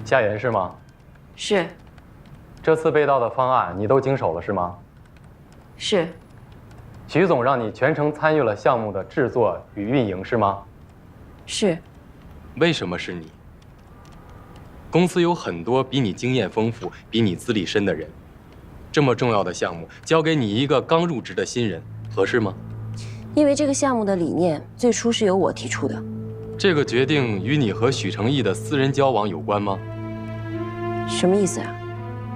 夏言是吗？是。这次被盗的方案你都经手了是吗？是。徐总让你全程参与了项目的制作与运营是吗？是。为什么是你？公司有很多比你经验丰富、比你资历深的人，这么重要的项目交给你一个刚入职的新人，合适吗？因为这个项目的理念最初是由我提出的。这个决定与你和许成义的私人交往有关吗？什么意思啊？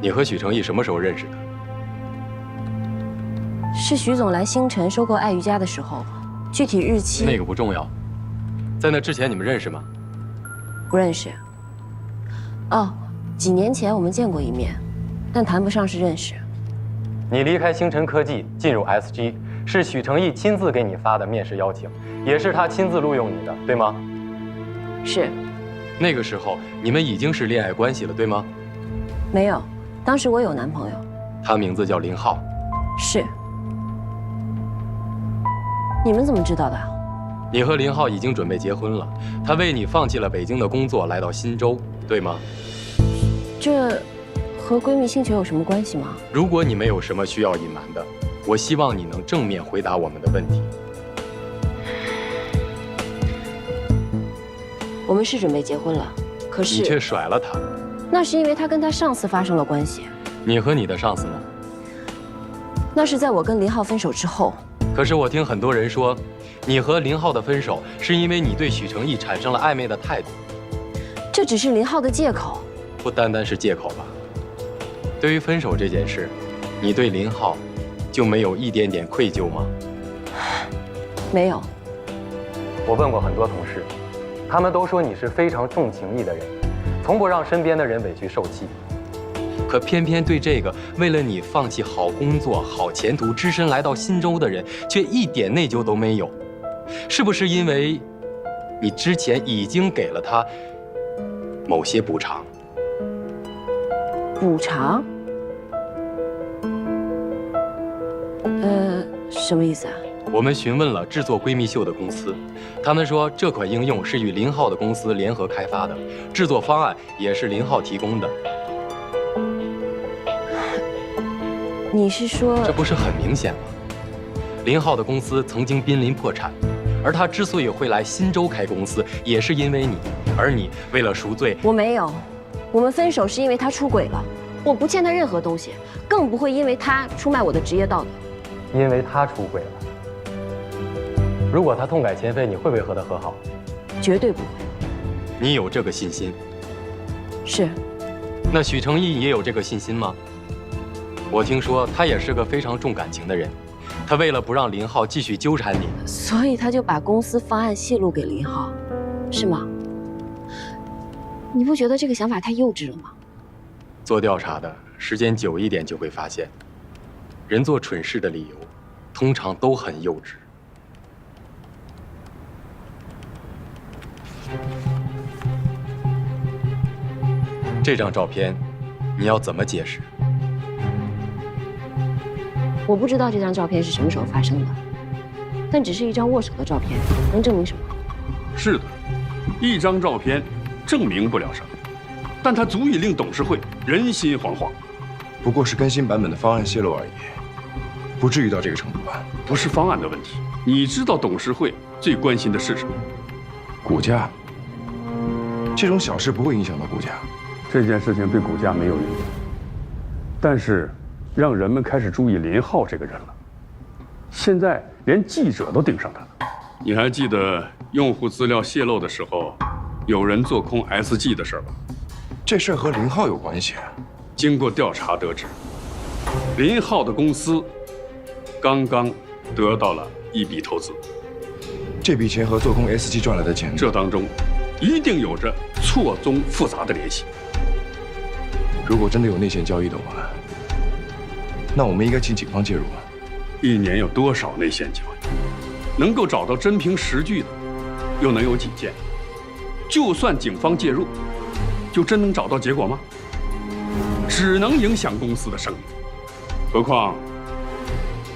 你和许成义什么时候认识的？是徐总来星辰收购爱瑜伽的时候，具体日期那个不重要。在那之前你们认识吗？不认识。哦，几年前我们见过一面，但谈不上是认识。你离开星辰科技进入 SG， 是许成义亲自给你发的面试邀请，也是他亲自录用你的，对吗？是。那个时候你们已经是恋爱关系了，对吗？没有，当时我有男朋友。他名字叫林浩。是。你们怎么知道的？你和林浩已经准备结婚了，他为你放弃了北京的工作，来到新州，对吗？这和闺蜜星球有什么关系吗？如果你没有什么需要隐瞒的，我希望你能正面回答我们的问题。我们是准备结婚了，可是你却甩了他。那是因为他跟他上司发生了关系。你和你的上司呢？那是在我跟林浩分手之后。可是我听很多人说，你和林浩的分手是因为你对许成义产生了暧昧的态度。这只是林浩的借口。不单单是借口吧？对于分手这件事，你对林浩就没有一点点愧疚吗？没有。我问过很多同事，他们都说你是非常重情义的人，从不让身边的人委屈受气。可偏偏对这个为了你放弃好工作、好前途、只身来到新州的人，却一点内疚都没有。是不是因为你之前已经给了他某些补偿？补偿？什么意思啊？我们询问了制作闺蜜秀的公司，他们说这款应用是与林浩的公司联合开发的，制作方案也是林浩提供的。你是说……这不是很明显吗？林浩的公司曾经濒临破产，而他之所以会来新州开公司，也是因为你。而你为了赎罪，我没有。我们分手是因为他出轨了，我不欠他任何东西，更不会因为他出卖我的职业道德。因为他出轨了。如果他痛改前非，你会不会和他和好？绝对不会。你有这个信心？是。那许成义也有这个信心吗？我听说他也是个非常重感情的人，他为了不让林浩继续纠缠你，所以他就把公司方案泄露给林浩，是吗？你不觉得这个想法太幼稚了吗？做调查的时间久一点就会发现，人做蠢事的理由通常都很幼稚。这张照片你要怎么解释？我不知道这张照片是什么时候发生的，但只是一张握手的照片，能证明什么？是的，一张照片证明不了什么，但它足以令董事会人心惶惶。不过是更新版本的方案泄露而已，不至于到这个程度吧？不是方案的问题，你知道董事会最关心的是什么？股价。这种小事不会影响到股价。这件事情对股价没有影响，但是让人们开始注意林浩这个人了。现在连记者都盯上他了。你还记得用户资料泄露的时候，有人做空 SG 的事吧？这事儿和林浩有关系啊？经过调查得知，林浩的公司刚刚得到了一笔投资。这笔钱和做空 SG 赚来的钱，这当中一定有着错综复杂的联系。如果真的有内线交易的话，那我们应该请警方介入啊。一年有多少内线交易？能够找到真凭实据的，又能有几件？就算警方介入，就真能找到结果吗？只能影响公司的声誉。何况，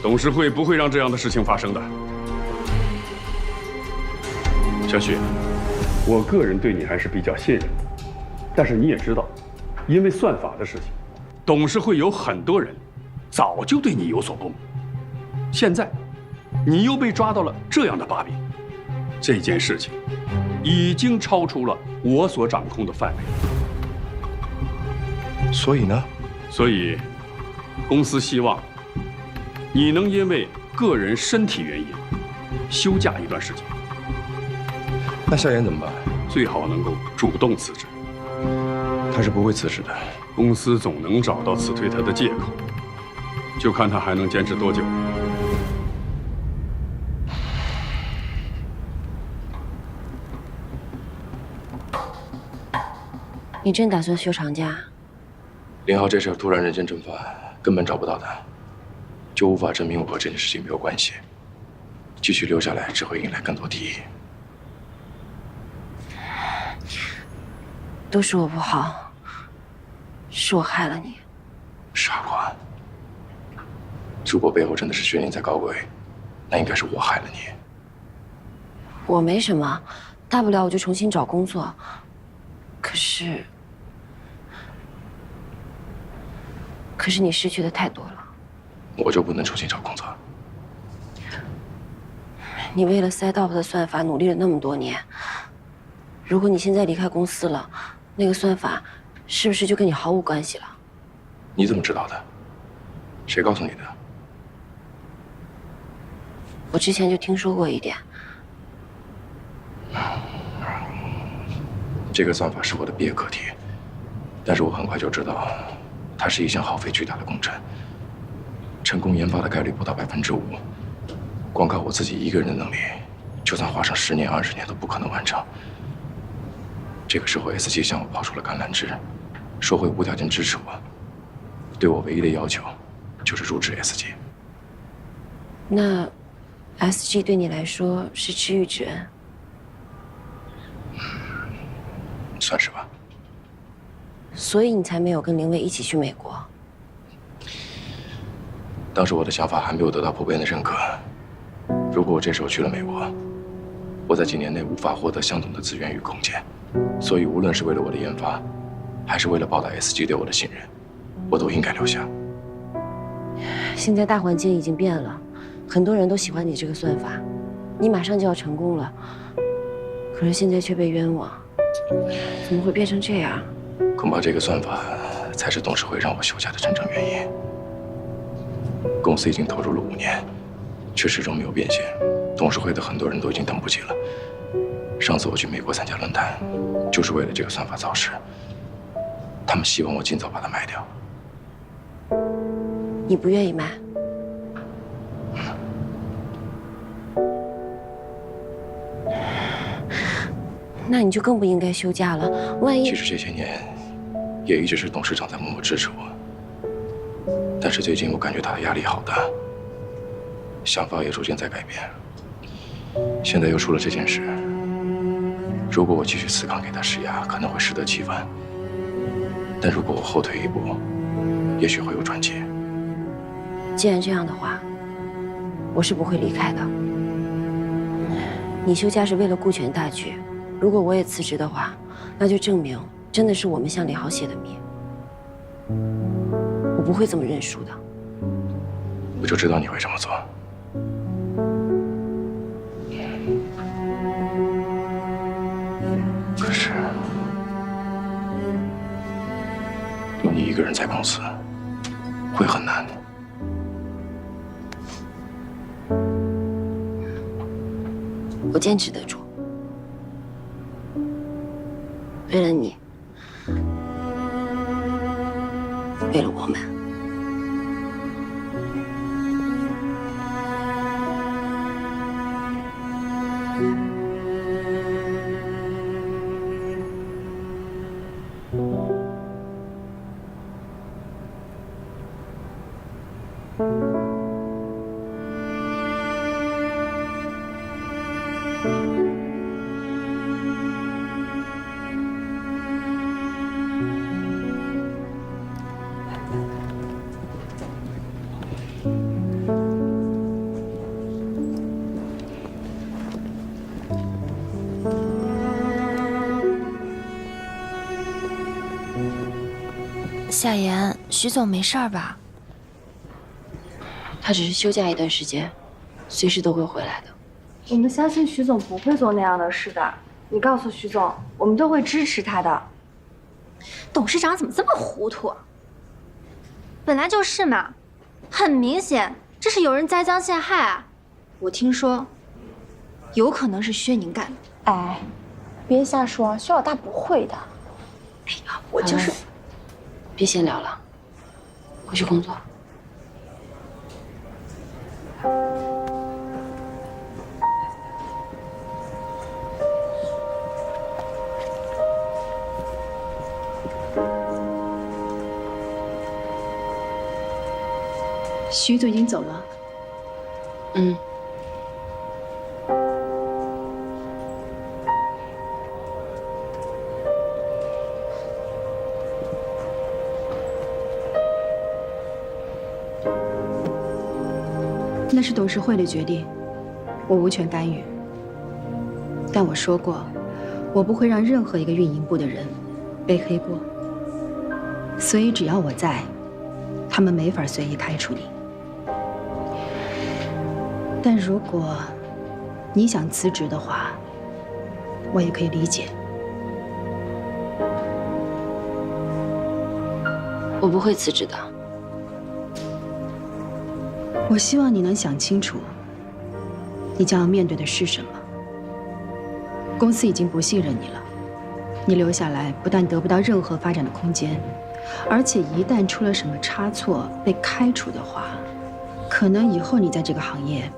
董事会不会让这样的事情发生的。小许，我个人对你还是比较信任的。但是你也知道，因为算法的事情，董事会有很多人早就对你有所不满。现在，你又被抓到了这样的把柄，这件事情已经超出了我所掌控的范围。所以呢？所以，公司希望你能因为个人身体原因休假一段时间。那夏言怎么办？最好能够主动辞职。他是不会辞职的。公司总能找到辞退他的借口，就看他还能坚持多久。你真打算休长假？林浩这事突然人间蒸发，根本找不到他，就无法证明我和这件事情没有关系。继续留下来只会引来更多敌意。都是我不好，是我害了你。傻瓜！如果背后真的是薛宁在搞鬼，那应该是我害了你。我没什么，大不了我就重新找工作。可是你失去的太多了。我就不能重新找工作？你为了SideOp的算法努力了那么多年，如果你现在离开公司了，那个算法是不是就跟你毫无关系了？你怎么知道的？谁告诉你的？我之前就听说过一点。这个算法是我的毕业课题，但是我很快就知道，它是一项耗费巨大的工程，成功研发的概率不到5%，光靠我自己一个人的能力，就算花上10年、20年都不可能完成。这个时候 ，SG 向我抛出了橄榄枝，说会无条件支持我，对我唯一的要求就是入职 SG。那 SG 对你来说是知遇之恩？算是吧。所以你才没有跟林蔚一起去美国。当时我的想法还没有得到普遍的认可。如果我这时候去了美国，我在几年内无法获得相同的资源与空间，所以无论是为了我的研发，还是为了报答 SG 对我的信任，我都应该留下。现在大环境已经变了，很多人都喜欢你这个算法，你马上就要成功了，可是现在却被冤枉，怎么会变成这样？恐怕这个算法才是董事会让我休假的真正原因。公司已经投入了5年，却始终没有变现，董事会的很多人都已经等不及了。上次我去美国参加论坛，就是为了这个算法造势。他们希望我尽早把它卖掉。你不愿意卖？那你就更不应该休假了。万一……其实这些年，也一直是董事长在默默支持我。但是最近我感觉他的压力好大，想法也逐渐在改变。现在又出了这件事，如果我继续死扛给他施压，可能会适得其反。但如果我后退一步，也许会有转机。既然这样的话，我是不会离开的。你休假是为了顾全大局，如果我也辞职的话，那就证明真的是我们向李浩泄的密。我不会这么认输的。我就知道你会这么做。可是，有你一个人在公司，会很难。我坚持得住，为了你，为了我们。夏言，徐总没事儿吧？他只是休假一段时间，随时都会回来的。我们相信徐总不会做那样的事的。你告诉徐总，我们都会支持他的。董事长怎么这么糊涂？本来就是嘛，很明显这是有人栽赃陷害啊！我听说，有可能是薛宁干的。哎，别瞎说，薛老大不会的。哎呀，我就是……别闲聊了，回去工作。徐总已经走了。嗯。那是董事会的决定，我无权干预。但我说过，我不会让任何一个运营部的人背黑锅。所以只要我在，他们没法随意开除你。但如果你想辞职的话，我也可以理解。我不会辞职的。我希望你能想清楚，你将要面对的是什么。公司已经不信任你了，你留下来不但得不到任何发展的空间，而且一旦出了什么差错被开除的话，可能以后你在这个行业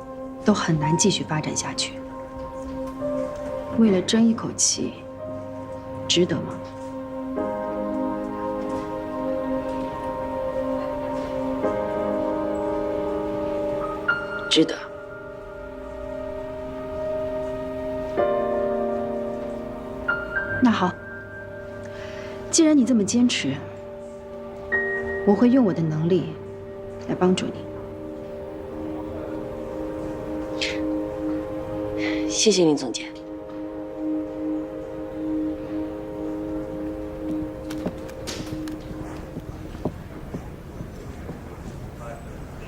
都很难继续发展下去。为了争一口气，值得吗？值得。那好，既然你这么坚持，我会用我的能力来帮助你。谢谢林总监。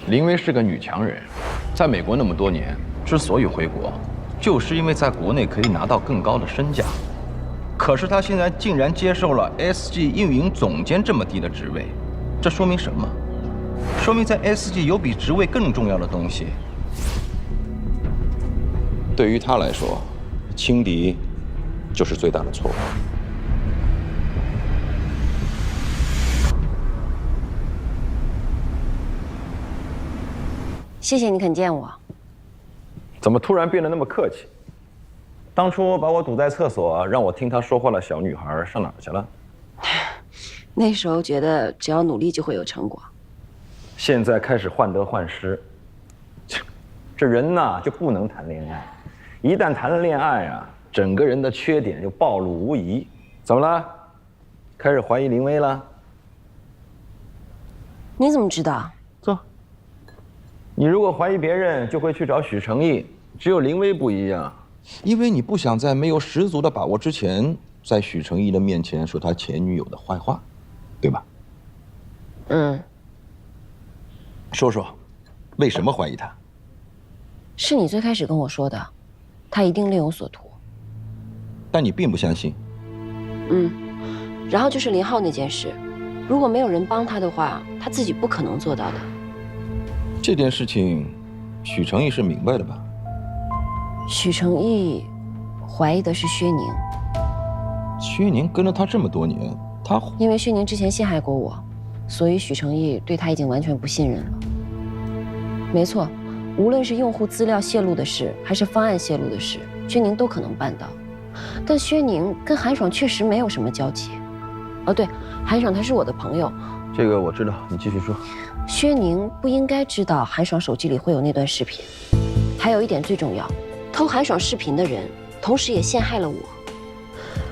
林薇是个女强人，在美国那么多年，之所以回国，就是因为在国内可以拿到更高的身价。可是她现在竟然接受了 SG 运营总监这么低的职位，这说明什么？说明在 SG 有比职位更重要的东西。对于她来说，轻敌就是最大的错误。谢谢你肯见我。怎么突然变得那么客气？当初把我堵在厕所，让我听她说话的小女孩上哪儿去了？那时候觉得只要努力就会有成果。现在开始患得患失。这人呐就不能谈恋爱，一旦谈了恋爱啊，整个人的缺点就暴露无遗。怎么了？开始怀疑林薇了？你怎么知道？坐。你如果怀疑别人，就会去找许成义，只有林薇不一样。因为你不想在没有十足的把握之前，在许成义的面前说他前女友的坏话，对吧？嗯。说说，为什么怀疑他？是你最开始跟我说的，他一定另有所图。但你并不相信。嗯。然后就是林浩那件事，如果没有人帮他的话，他自己不可能做到的。这件事情，许成义是明白的吧？许成义怀疑的是薛宁。薛宁跟了他这么多年，他因为薛宁之前陷害过我，所以许成义对他已经完全不信任了。没错，无论是用户资料泄露的事，还是方案泄露的事，薛宁都可能办到。但薛宁跟韩爽确实没有什么交集。哦，对，韩爽他是我的朋友。这个我知道，你继续说。薛宁不应该知道韩爽手机里会有那段视频。还有一点最重要，偷韩爽视频的人，同时也陷害了我。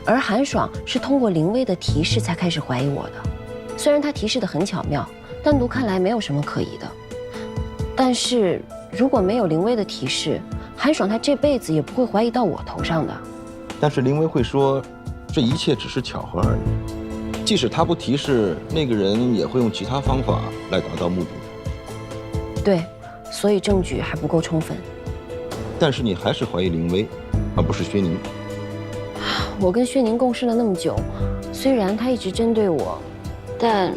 而韩爽是通过林薇的提示才开始怀疑我的。虽然他提示的很巧妙，单独看来没有什么可疑的。但是如果没有林薇的提示，韩爽他这辈子也不会怀疑到我头上的。但是林薇会说，这一切只是巧合而已。即使他不提示，那个人也会用其他方法来达到目的。对，所以证据还不够充分。但是你还是怀疑林薇，而不是薛宁。我跟薛宁共事了那么久，虽然他一直针对我，但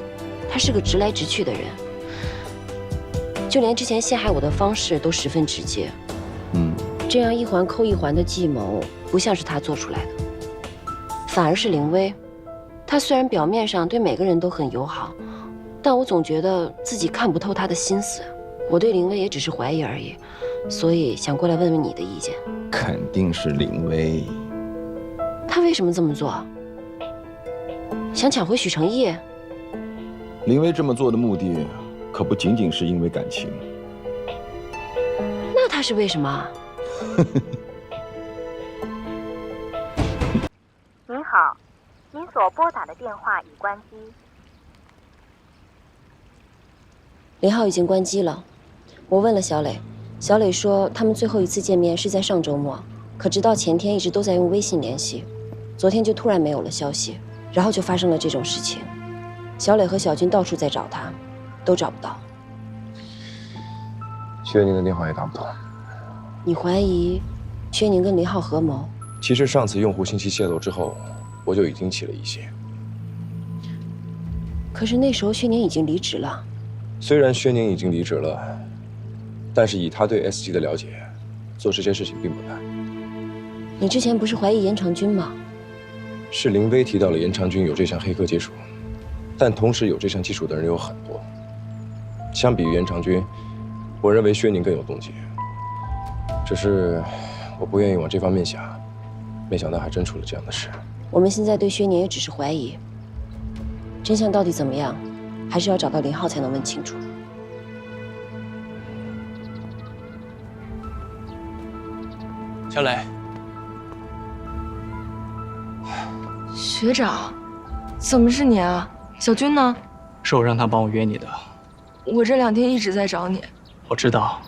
他是个直来直去的人，就连之前陷害我的方式都十分直接。这样一环扣一环的计谋，不像是他做出来的，反而是林薇。他虽然表面上对每个人都很友好，但我总觉得自己看不透他的心思。我对林薇也只是怀疑而已，所以想过来问问你的意见。肯定是林薇。他为什么这么做？想抢回许成义？林薇这么做的目的，可不仅仅是因为感情。那他是为什么？您好，您所拨打的电话已关机。连号已经关机了。我问了小磊，小磊说他们最后一次见面是在上周末，可直到前天一直都在用微信联系，昨天就突然没有了消息，然后就发生了这种事情。小磊和小军到处在找他，都找不到。薛宁的电话也打不通。你怀疑薛宁跟林浩合谋？其实上次用户信息泄露之后，我就已经起了疑心。可是那时候薛宁已经离职了。虽然薛宁已经离职了，但是以他对 SG 的了解，做这些事情并不难。你之前不是怀疑严长军吗？是林薇提到了严长军有这项黑客技术，但同时有这项技术的人有很多。相比于严长军，我认为薛宁更有动机。只是我不愿意往这方面想，没想到还真出了这样的事。我们现在对薛宁也只是怀疑，真相到底怎么样，还是要找到林浩才能问清楚。小磊，学长，怎么是你啊？小军呢？是我让他帮我约你的。我这2天一直在找你。我知道，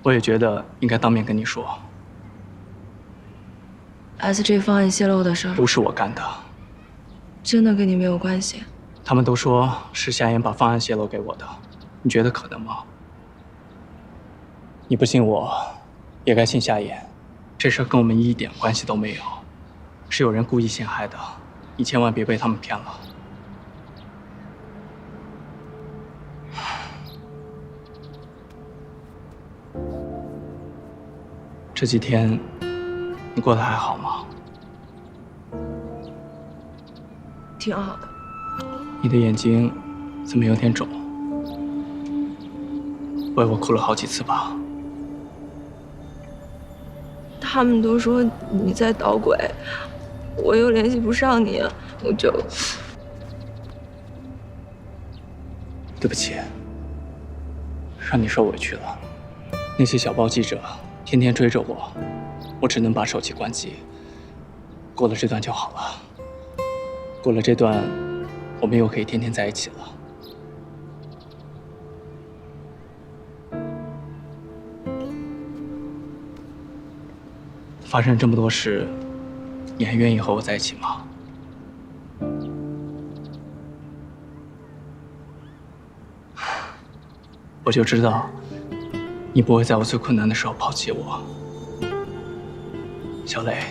我也觉得应该当面跟你说。SG 方案泄露的事不是我干的，真的跟你没有关系。他们都说是夏言把方案泄露给我的，你觉得可能吗？你不信我，也该信夏言。这事跟我们一点关系都没有，是有人故意陷害的，你千万别被他们骗了。这几天你过得还好吗？挺好的。你的眼睛怎么有点肿？为我哭了好几次吧？他们都说你在捣鬼，我又联系不上你，我就……对不起，让你受委屈了。那些小报记者天天追着我，我只能把手机关机。过了这段就好了。过了这段，我们又可以天天在一起了。发生这么多事，你还愿意和我在一起吗？我就知道，你不会在我最困难的时候抛弃我。小磊，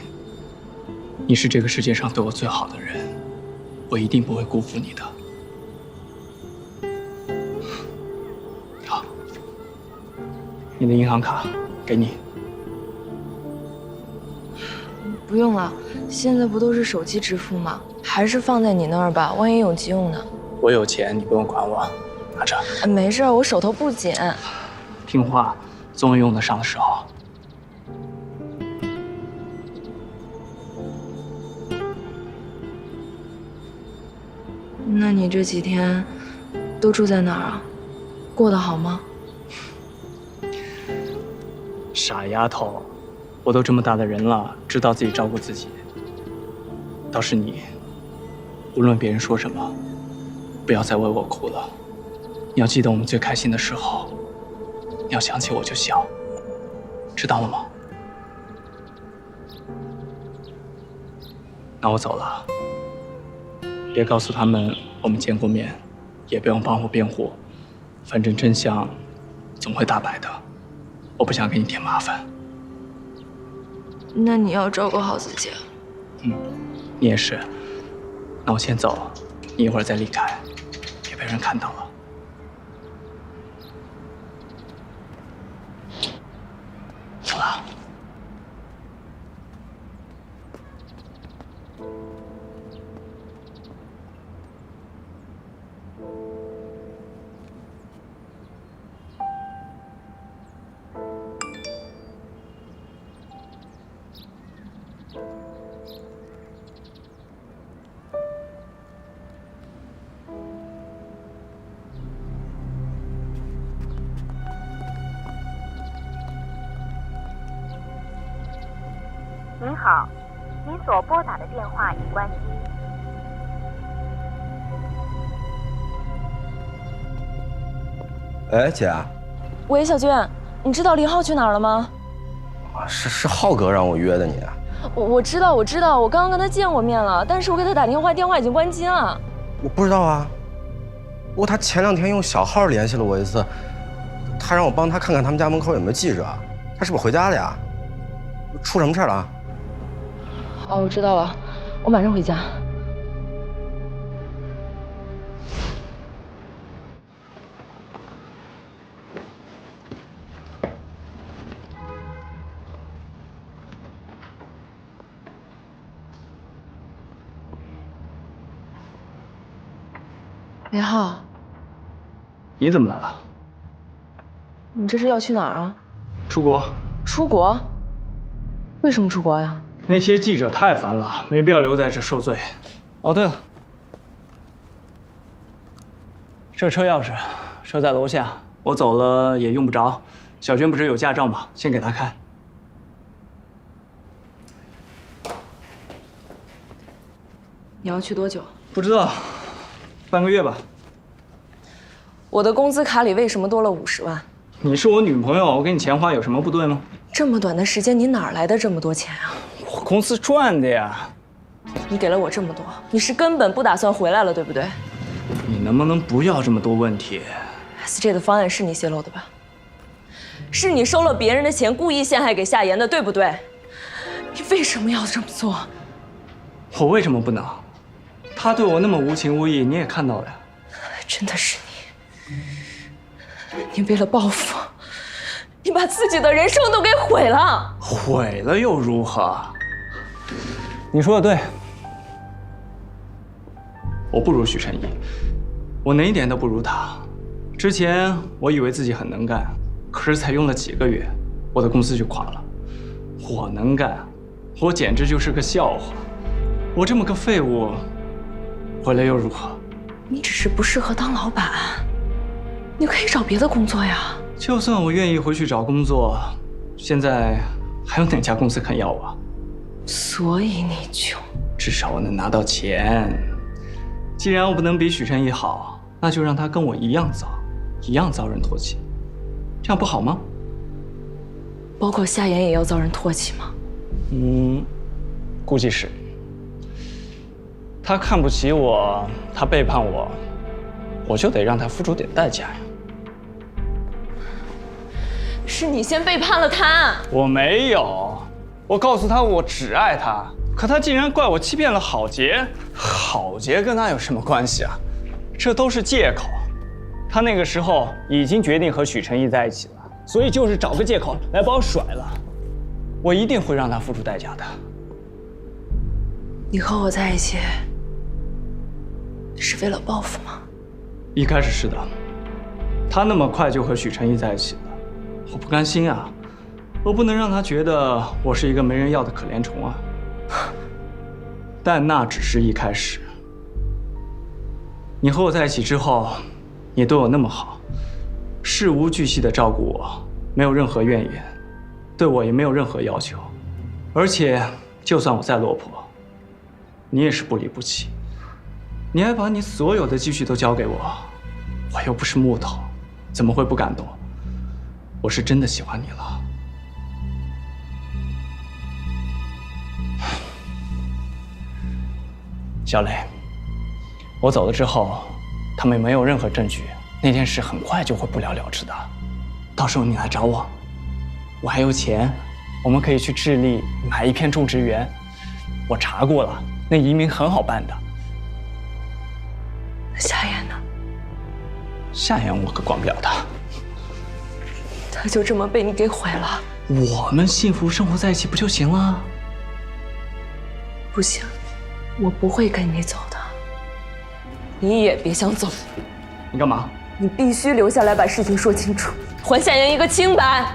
你是这个世界上对我最好的人，我一定不会辜负你的。好，你的银行卡给你。不用了，现在不都是手机支付吗？还是放在你那儿吧，万一有急用呢。我有钱，你不用管我，拿着。没事，我手头不紧。听话，总有用得上的时候。那你这几天都住在哪儿啊？过得好吗？傻丫头，我都这么大的人了，知道自己照顾自己。倒是你，无论别人说什么，不要再为我哭了。你要记得我们最开心的时候，你要想起我就笑，知道了吗？那我走了。别告诉他们我们见过面，也不用帮我辩护，反正真相总会大白的。我不想给你添麻烦。那你要照顾好自己。你也是。那我先走，你一会儿再离开，别被人看到了。走了。您好，您所拨打的电话已关机。哎，姐，喂，小娟，你知道林浩去哪儿了吗？是浩哥让我约的你。我知道，我刚刚跟他见过面了，但是我给他打电话，电话已经关机了。我不知道啊，不过他前2天用小号联系了我一次，他让我帮他看看他们家门口有没有记者，他是不是回家了呀？出什么事了啊？哦，我知道了，我马上回家。林浩，你怎么来了？你这是要去哪儿啊？出国。出国？为什么出国呀？那些记者太烦了，没必要留在这受罪。哦，对了，这车钥匙，车在楼下，我走了也用不着。小娟不是有驾照吗？先给她开。你要去多久？不知道，半个月吧。我的工资卡里为什么多了50万？你是我女朋友，我给你钱花有什么不对吗？这么短的时间，你哪来的这么多钱啊？我公司赚的呀。你给了我这么多，你是根本不打算回来了，对不对？你能不能不要这么多问题 ？SJ 的方案是你泄露的吧？是你收了别人的钱，故意陷害给夏言的，对不对？你为什么要这么做？我为什么不能？他对我那么无情无义，你也看到了呀。真的是你，你为了报复，你把自己的人生都给毁了。毁了又如何？你说的对，我不如许晨毅，我哪一点都不如他。之前我以为自己很能干，可是才用了几个月，我的公司就垮了。我能干，我简直就是个笑话。我这么个废物，回来又如何？你只是不适合当老板，你可以找别的工作呀。就算我愿意回去找工作，现在还有哪家公司肯要我？所以你就……至少我能拿到钱。既然我不能比许晨毅好，那就让他跟我一样糟，一样遭人唾弃，这样不好吗？包括夏言也要遭人唾弃吗？估计是。他看不起我，他背叛我，我就得让他付出点代价呀。是你先背叛了他。我没有，我告诉他我只爱他，可他竟然怪我欺骗了郝杰。郝杰跟他有什么关系啊？这都是借口。他那个时候已经决定和许晨毅在一起了，所以就是找个借口来把我甩了。我一定会让他付出代价的。你和我在一起是为了报复吗？一开始是的。他那么快就和许晨毅在一起了，我不甘心啊！我不能让他觉得我是一个没人要的可怜虫啊！但那只是一开始。你和我在一起之后，你对我那么好，事无巨细的照顾我，没有任何怨言，对我也没有任何要求，而且就算我再落魄，你也是不离不弃。你还把你所有的积蓄都交给我，我又不是木头，怎么会不感动？我是真的喜欢你了。小磊，我走了之后，他们没有任何证据，那件事很快就会不了了之的。到时候你来找我，我还有钱，我们可以去智利买一片种植园。我查过了，那移民很好办的。那夏言呢？夏言我可管不了他，他就这么被你给毁了。我们幸福生活在一起不就行了？不行，我不会跟你走的。你也别想走。你干嘛？你必须留下来把事情说清楚，还夏言一个清白。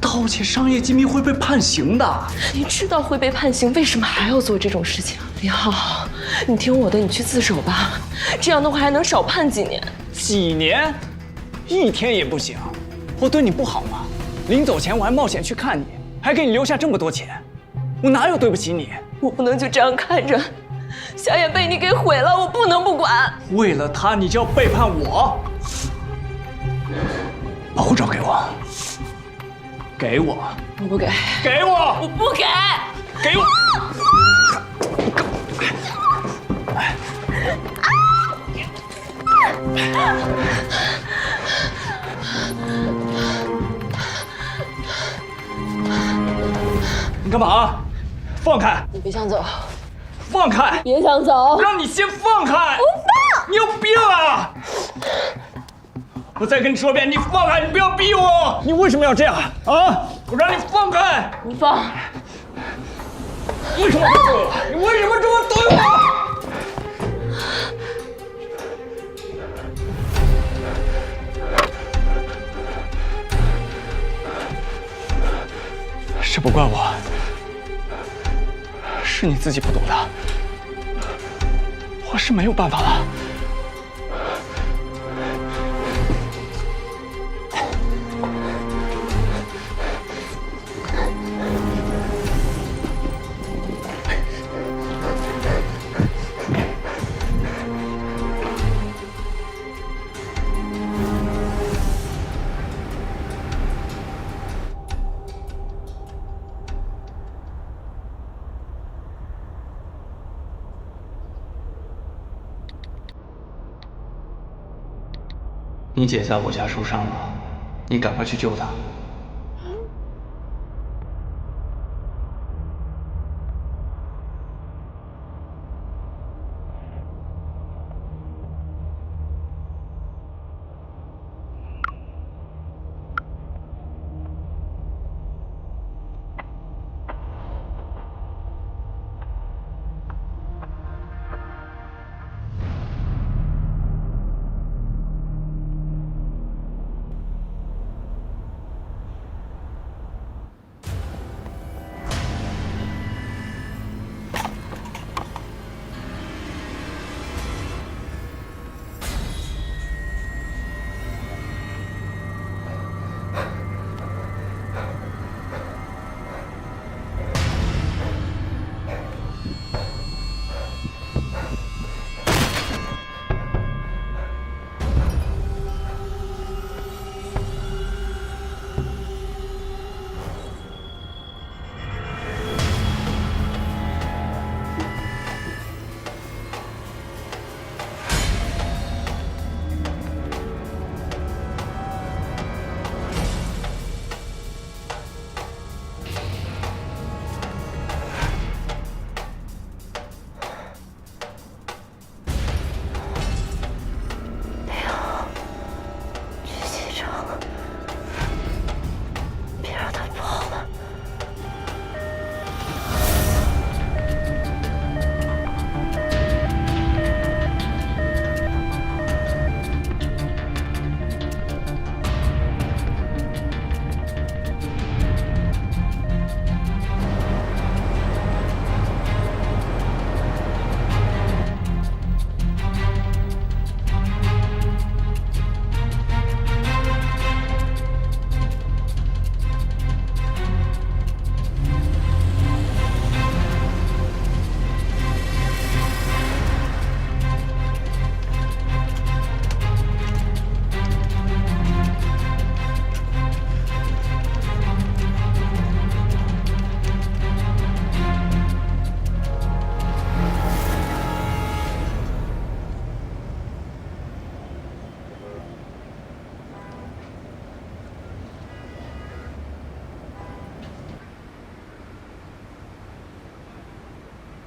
盗窃商业机密会被判刑的。你知道会被判刑，为什么还要做这种事情？李浩，你听我的，你去自首吧，这样的话还能少判几年。几年？1天也不行。我对你不好吗？临走前我还冒险去看你，还给你留下这么多钱，我哪有对不起你？我不能就这样看着夏言被你给毁了，我不能不管。为了他，你就要背叛我？把护照给我，给我！我不给，给我！我不给，给我！你干嘛？放开！你别想走，放开！别想走！让你先放开！不放！你有病啊！我再跟你说一遍，你放开！你不要逼我！你为什么要这样啊？我让你放开！你放！为什么这么对我？你为什么这么对我？是不怪我，是你自己不懂的，我是没有办法了。你姐在我家受伤了，你赶快去救她。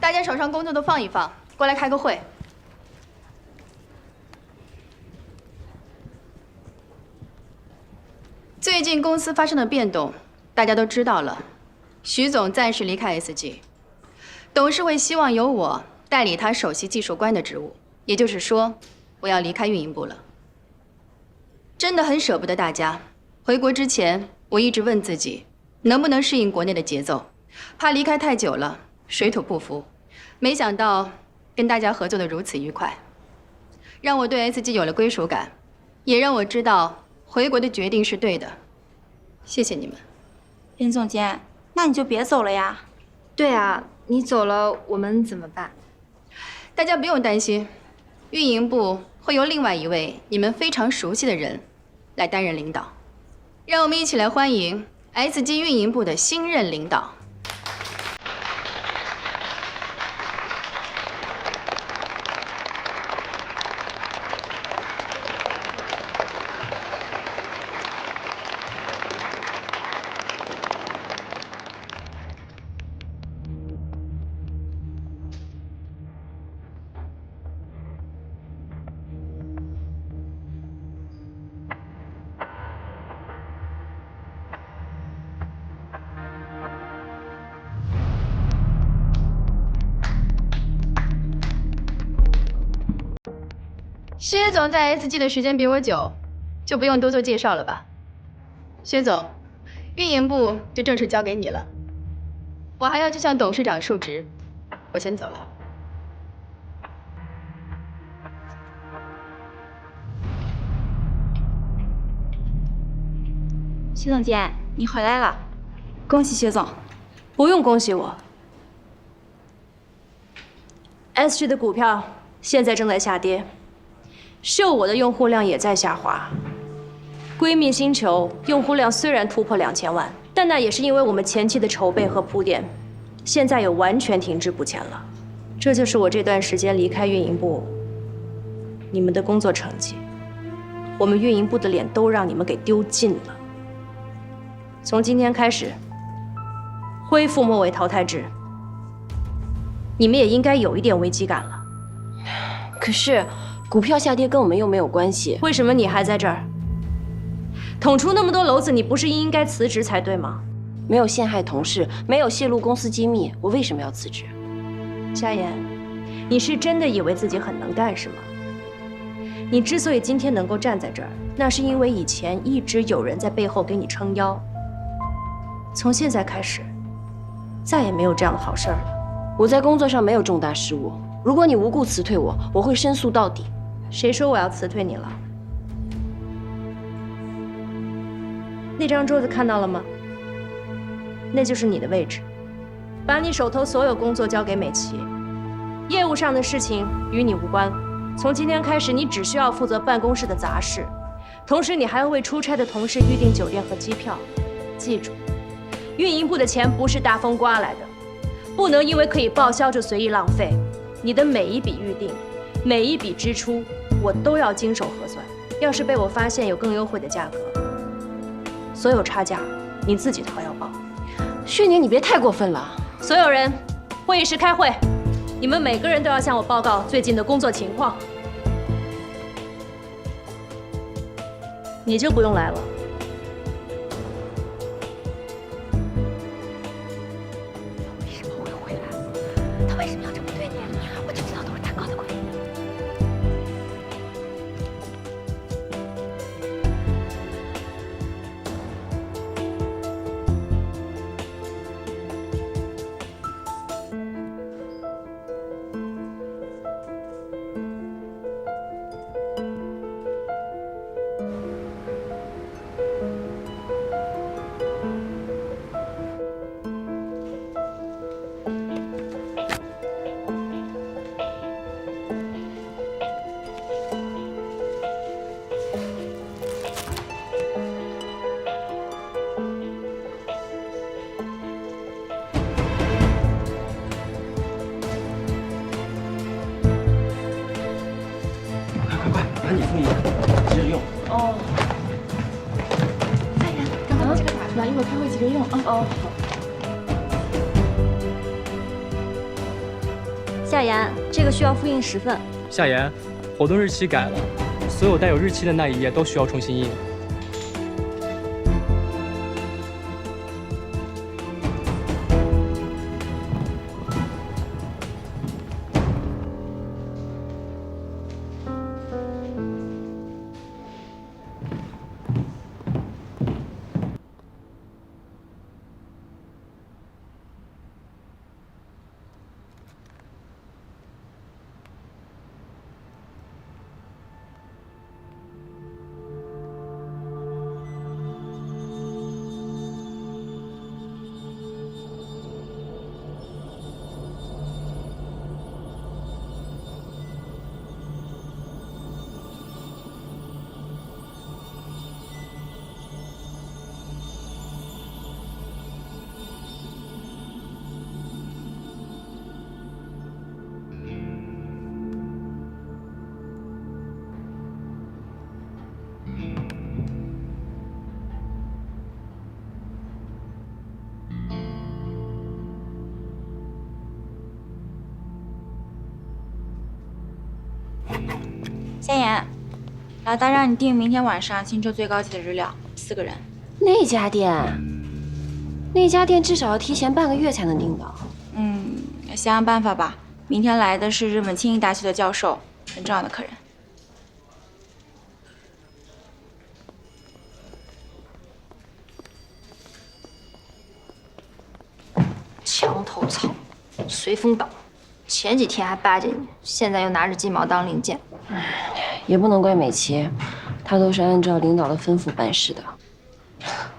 大家手上工作都放一放，过来开个会。最近公司发生的变动，大家都知道了。徐总暂时离开 SG， 董事会希望由我代理他首席技术官的职务，也就是说，我要离开运营部了。真的很舍不得大家。回国之前，我一直问自己，能不能适应国内的节奏，怕离开太久了，水土不服。没想到跟大家合作的如此愉快，让我对 SG 有了归属感，也让我知道回国的决定是对的。谢谢你们。林总监，那你就别走了呀。对啊，你走了我们怎么办？大家不用担心，运营部会由另外一位你们非常熟悉的人来担任领导。让我们一起来欢迎 SG 运营部的新任领导。薛总在 SG 的时间比我久，就不用多做介绍了吧。薛总，运营部就正式交给你了。我还要去向董事长述职，我先走了。薛总监，你回来了，恭喜薛总。不用恭喜我。SG 的股票现在正在下跌。秀我的用户量也在下滑，闺蜜星球用户量虽然突破2000万，但那也是因为我们前期的筹备和铺垫，现在又完全停滞不前了。这就是我这段时间离开运营部，你们的工作成绩，我们运营部的脸都让你们给丢尽了。从今天开始，恢复末尾淘汰制，你们也应该有一点危机感了。可是。股票下跌跟我们又没有关系，为什么你还在这儿？捅出那么多篓子，你不是应该辞职才对吗？没有陷害同事，没有泄露公司机密，我为什么要辞职？夏言，你是真的以为自己很能干是吗？你之所以今天能够站在这儿，那是因为以前一直有人在背后给你撑腰。从现在开始，再也没有这样的好事儿了。我在工作上没有重大失误，如果你无故辞退我，我会申诉到底。谁说我要辞退你了？那张桌子看到了吗？那就是你的位置。把你手头所有工作交给美琪，业务上的事情与你无关。从今天开始，你只需要负责办公室的杂事，同时你还要为出差的同事预订酒店和机票。记住，运营部的钱不是大风刮来的，不能因为可以报销就随意浪费。你的每一笔预订，每一笔支出，我都要经手核算。要是被我发现有更优惠的价格，所有差价你自己掏腰包。去年你别太过分了。所有人，会议室开会，你们每个人都要向我报告最近的工作情况。你就不用来了。为什么会回来？他为什么要这么对你？我就知道都是他搞的鬼。赶紧复印，急着用。哦。大人，刚才把这个打出来，一会儿开会急着用啊。哦，好。夏言，这个需要复印10份。夏言，活动日期改了，所有带有日期的那一页都需要重新印。夏言，老大让你订明天晚上新州最高级的日料，4个人。那家店至少要提前半个月才能订到。想想办法吧。明天来的是日本庆应大学的教授，很重要的客人。墙头草，随风倒。前几天还巴结你，现在又拿着鸡毛当令箭。也不能怪美琪，她都是按照领导的吩咐办事的。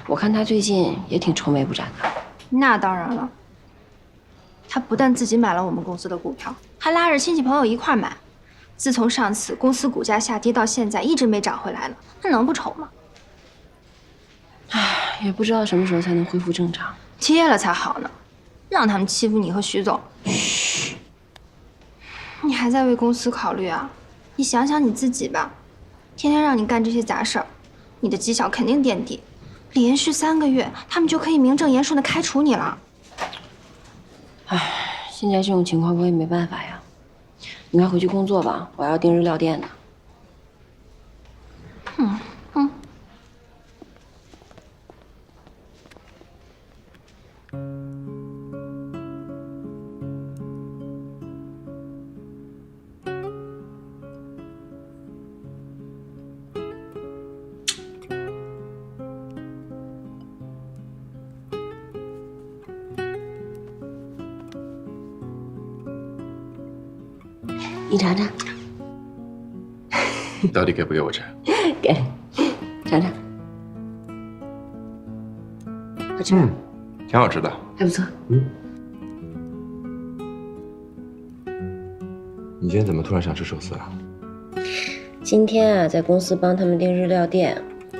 我看她最近也挺愁眉不展的。那当然了，他不但自己买了我们公司的股票，还拉着亲戚朋友一块买。自从上次公司股价下跌到现在，一直没涨回来呢，他能不愁吗？唉，也不知道什么时候才能恢复正常。跌了才好呢，让他们欺负你和徐总。嘘，你还在为公司考虑啊？你想想你自己吧，天天让你干这些杂事儿，你的绩效肯定垫底。连续3个月，他们就可以名正言顺的开除你了。唉，现在这种情况我也没办法呀。你快回去工作吧，我要订日料店的。你尝尝，到底给不给我吃？给，尝尝，好吃吗？挺好吃的，还不错。你今天怎么突然想吃寿司啊？今天啊，在公司帮他们订日料店，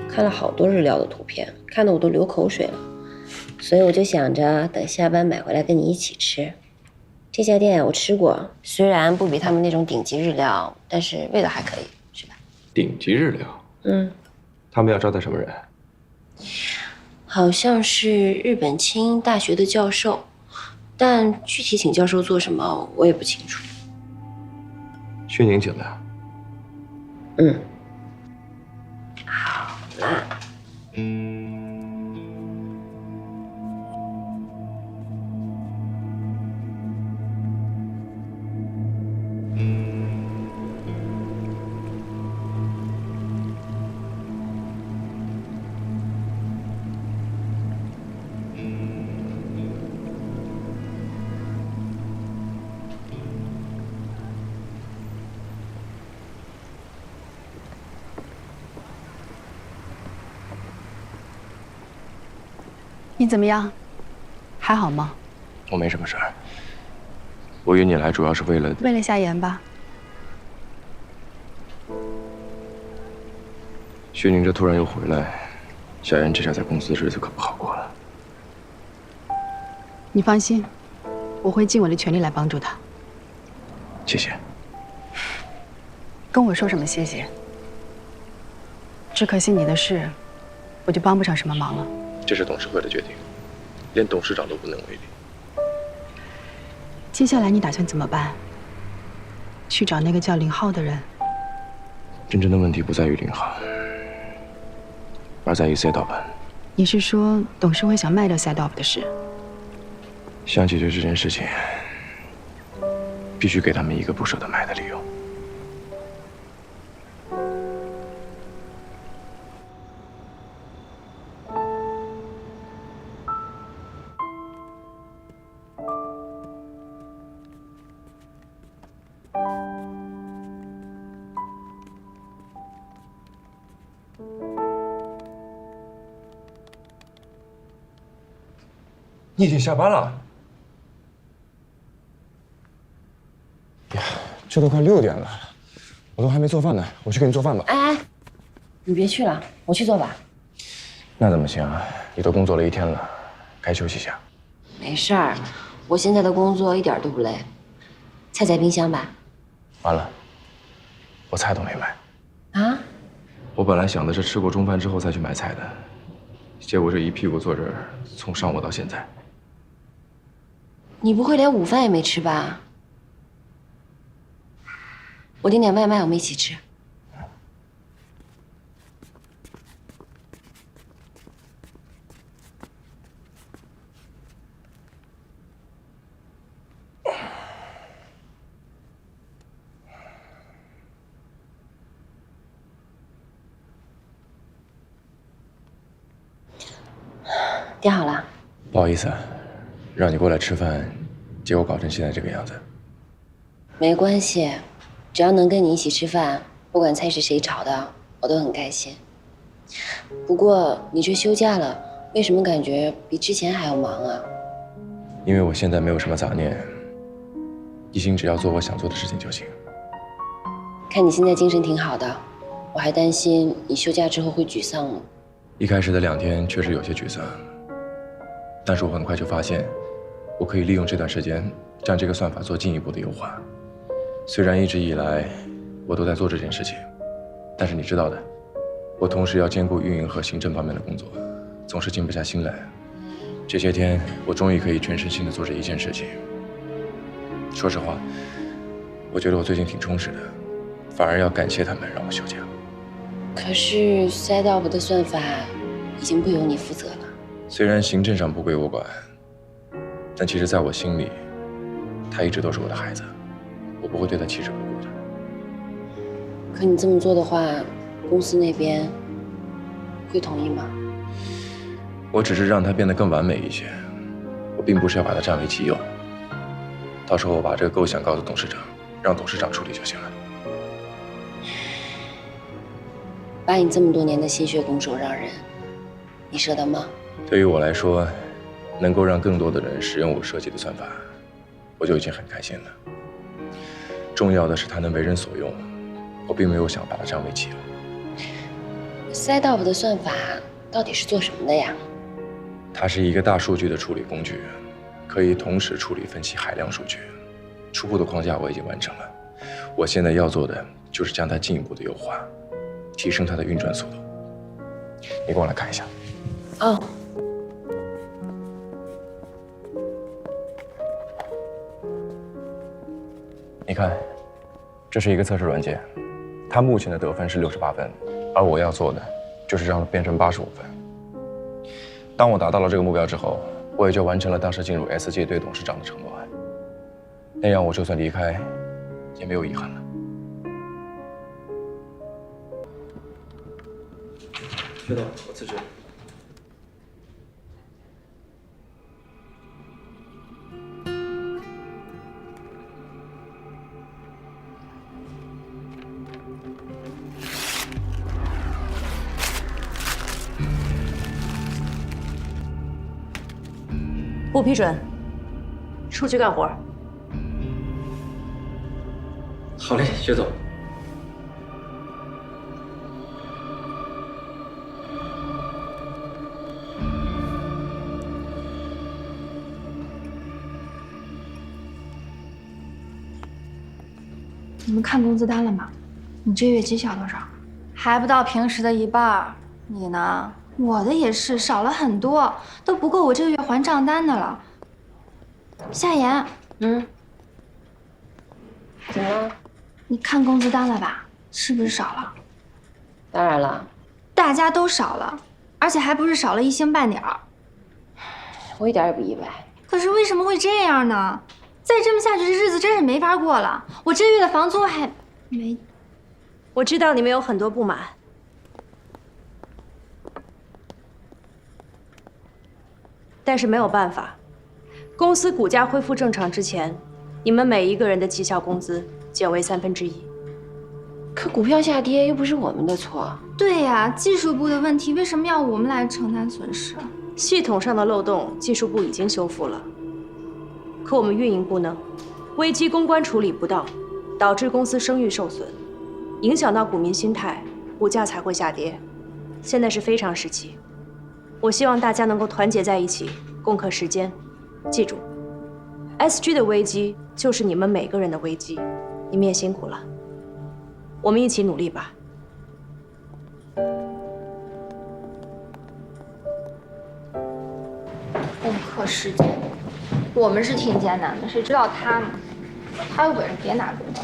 看了好多日料的图片，看得我都流口水了。所以我就想着等下班买回来跟你一起吃。这家店我吃过，虽然不比他们那种顶级日料，但是味道还可以，是吧？顶级日料。他们要招待什么人？好像是日本庆应大学的教授，但具体请教授做什么我也不清楚。薛宁请的。好啦。你怎么样？还好吗？我没什么事儿。我约你来主要是为了夏言吧。薛宁这突然又回来，夏言这下在公司的日子可不好过了。你放心，我会尽我的全力来帮助他。谢谢。跟我说什么谢谢？只可惜你的事，我就帮不上什么忙了。这是董事会的决定，连董事长都不能违例。接下来你打算怎么办？去找那个叫林浩的人。真正的问题不在于林浩，而在于 Setup。你是说董事会想卖掉 Setup 的事？想解决这件事情，必须给他们一个不舍得卖的理由。你已经下班了？呀，这都快6点了，我都还没做饭呢。我去给你做饭吧。哎，你别去了，我去做吧。那怎么行啊？你都工作了1天了，该休息下。没事儿，我现在的工作一点都不累。菜在冰箱吧？完了，我菜都没买。啊？我本来想的是吃过中饭之后再去买菜的，结果这一屁股坐这儿，从上午到现在。你不会连午饭也没吃吧？我订点外卖，我们一起吃。点好了。不好意思，让你过来吃饭，结果搞成现在这个样子。没关系，只要能跟你一起吃饭，不管菜是谁炒的，我都很开心。不过你这休假了，为什么感觉比之前还要忙啊？因为我现在没有什么杂念，一心只要做我想做的事情就行。看你现在精神挺好的，我还担心你休假之后会沮丧呢。一开始的2天确实有些沮丧，但是我很快就发现，我可以利用这段时间将这个算法做进一步的优化。虽然一直以来我都在做这件事情，但是你知道的，我同时要兼顾运营和行政方面的工作，总是静不下心来。这些天我终于可以全身心的做这一件事情。说实话，我觉得我最近挺充实的，反而要感谢他们让我休假。可是 Setup 的算法已经不由你负责了。虽然行政上不归我管，但其实在我心里，他一直都是我的孩子，我不会对他弃之不顾的。可你这么做的话，公司那边会同意吗？我只是让他变得更完美一些，我并不是要把他占为己有。到时候我把这个构想告诉董事长，让董事长处理就行了。把你这么多年的心血拱手让人，你舍得吗？对于我来说，能够让更多的人使用我设计的算法，我就已经很开心了。重要的是它能为人所用，我并没有想把它占为己有。Setup 的算法到底是做什么的呀？它是一个大数据的处理工具，可以同时处理分析海量数据。初步的框架我已经完成了，我现在要做的就是将它进一步的优化，提升它的运转速度。你过来看一下。哦。你看，这是一个测试软件，它目前的得分是68分，而我要做的就是让它变成85分。当我达到了这个目标之后，我也就完成了当时进入 S 界对董事长的承诺，那样我就算离开，也没有遗憾了。薛总，我辞职。不批准，出去干活。好嘞，薛总。你们看工资单了吗？你这月绩效多少？还不到平时的1半。你呢？我的也是少了很多，都不够我这个月还账单的了。夏言，怎么了？你看工资单了吧？是不是少了？当然了，大家都少了，而且还不是少了1星半点儿。我一点也不意外。可是为什么会这样呢？再这么下去，这日子真是没法过了。我这月的房租还没……我知道你们有很多不满，但是没有办法，公司股价恢复正常之前，你们每一个人的绩效工资减为1/3。可股票下跌又不是我们的错。对呀，技术部的问题为什么要我们来承担损失？系统上的漏洞，技术部已经修复了，可我们运营部呢，危机公关处理不当，导致公司声誉受损，影响到股民心态，股价才会下跌。现在是非常时期，我希望大家能够团结在一起，共克时艰。记住 ，SG 的危机就是你们每个人的危机，你们也辛苦了，我们一起努力吧。共克时艰，我们是挺艰难的，谁知道他呢？他有本事别拿工资。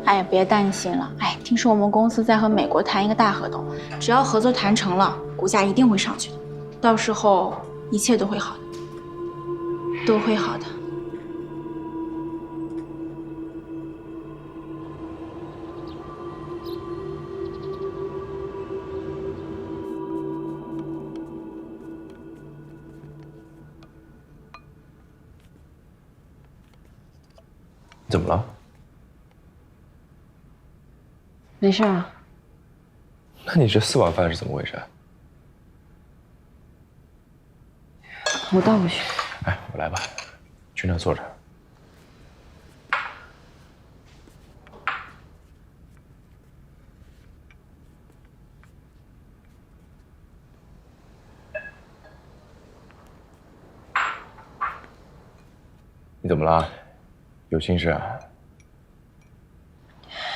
哎呀，别担心了。哎，听说我们公司在和美国谈一个大合同，只要合作谈成了，股价一定会上去的。到时候一切都会好的，都会好的。怎么了？没事啊。那你这4碗饭是怎么回事？我倒过去。哎，我来吧，去那坐着。你怎么了？有心事啊？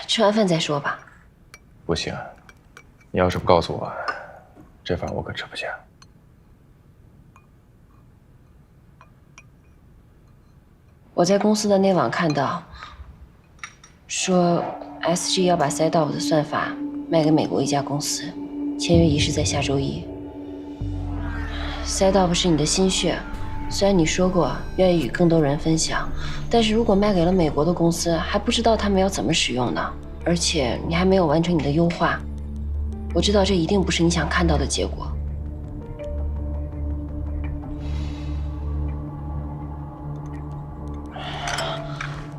吃完饭再说吧。不行，你要是不告诉我，这饭我可吃不下。我在公司的内网看到，说 SG 要把 SideOp 的算法卖给美国一家公司，签约仪式在下周1。SideOp 是你的心血，虽然你说过愿意与更多人分享，但是如果卖给了美国的公司，还不知道他们要怎么使用呢。而且你还没有完成你的优化，我知道这一定不是你想看到的结果。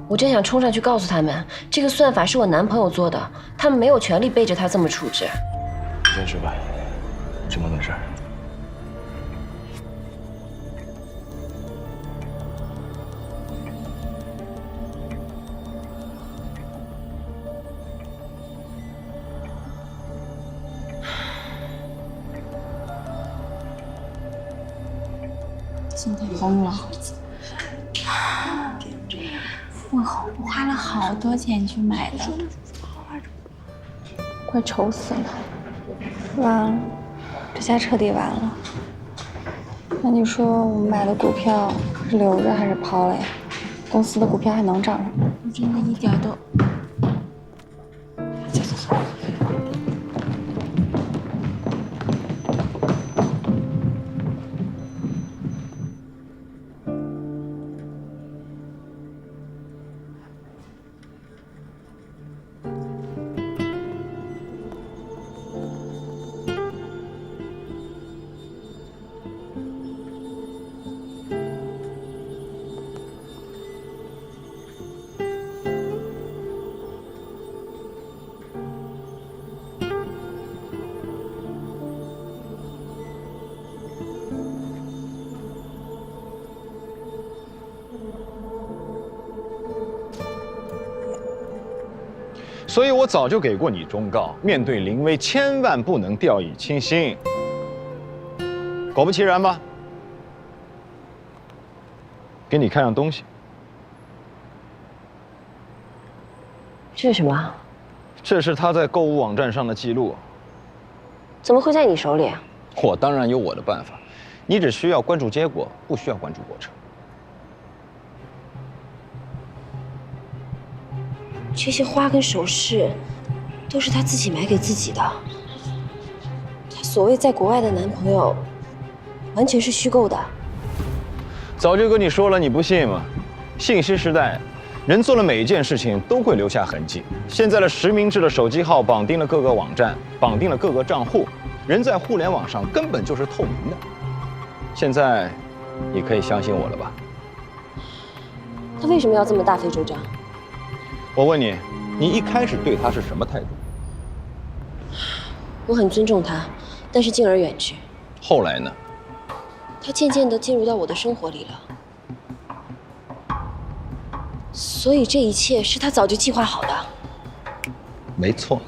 我真想冲上去告诉他们，这个算法是我男朋友做的，他们没有权利背着他这么处置。你先吃吧，吃忙的事儿。心太疯了。我花了好多钱去买的，快愁死了。完了，这下彻底完了。那你说我们买的股票是留着还是抛了呀？公司的股票还能涨上吗？我真的一点都……所以我早就给过你忠告，面对临危千万不能掉以轻心。果不其然吧，给你看样东西。这是什么？这是他在购物网站上的记录。怎么会在你手里？我当然有我的办法，你只需要关注结果，不需要关注过程。这些花跟首饰都是她自己买给自己的。她所谓在国外的男朋友，完全是虚构的。早就跟你说了，你不信吗？信息时代，人做了每一件事情都会留下痕迹。现在的实名制的手机号绑定了各个网站，绑定了各个账户，人在互联网上根本就是透明的。现在，你可以相信我了吧？他为什么要这么大费周章？我问你，你一开始对他是什么态度？我很尊重他，但是敬而远之。后来呢？他渐渐地进入到我的生活里了。所以这一切是他早就计划好的。没错。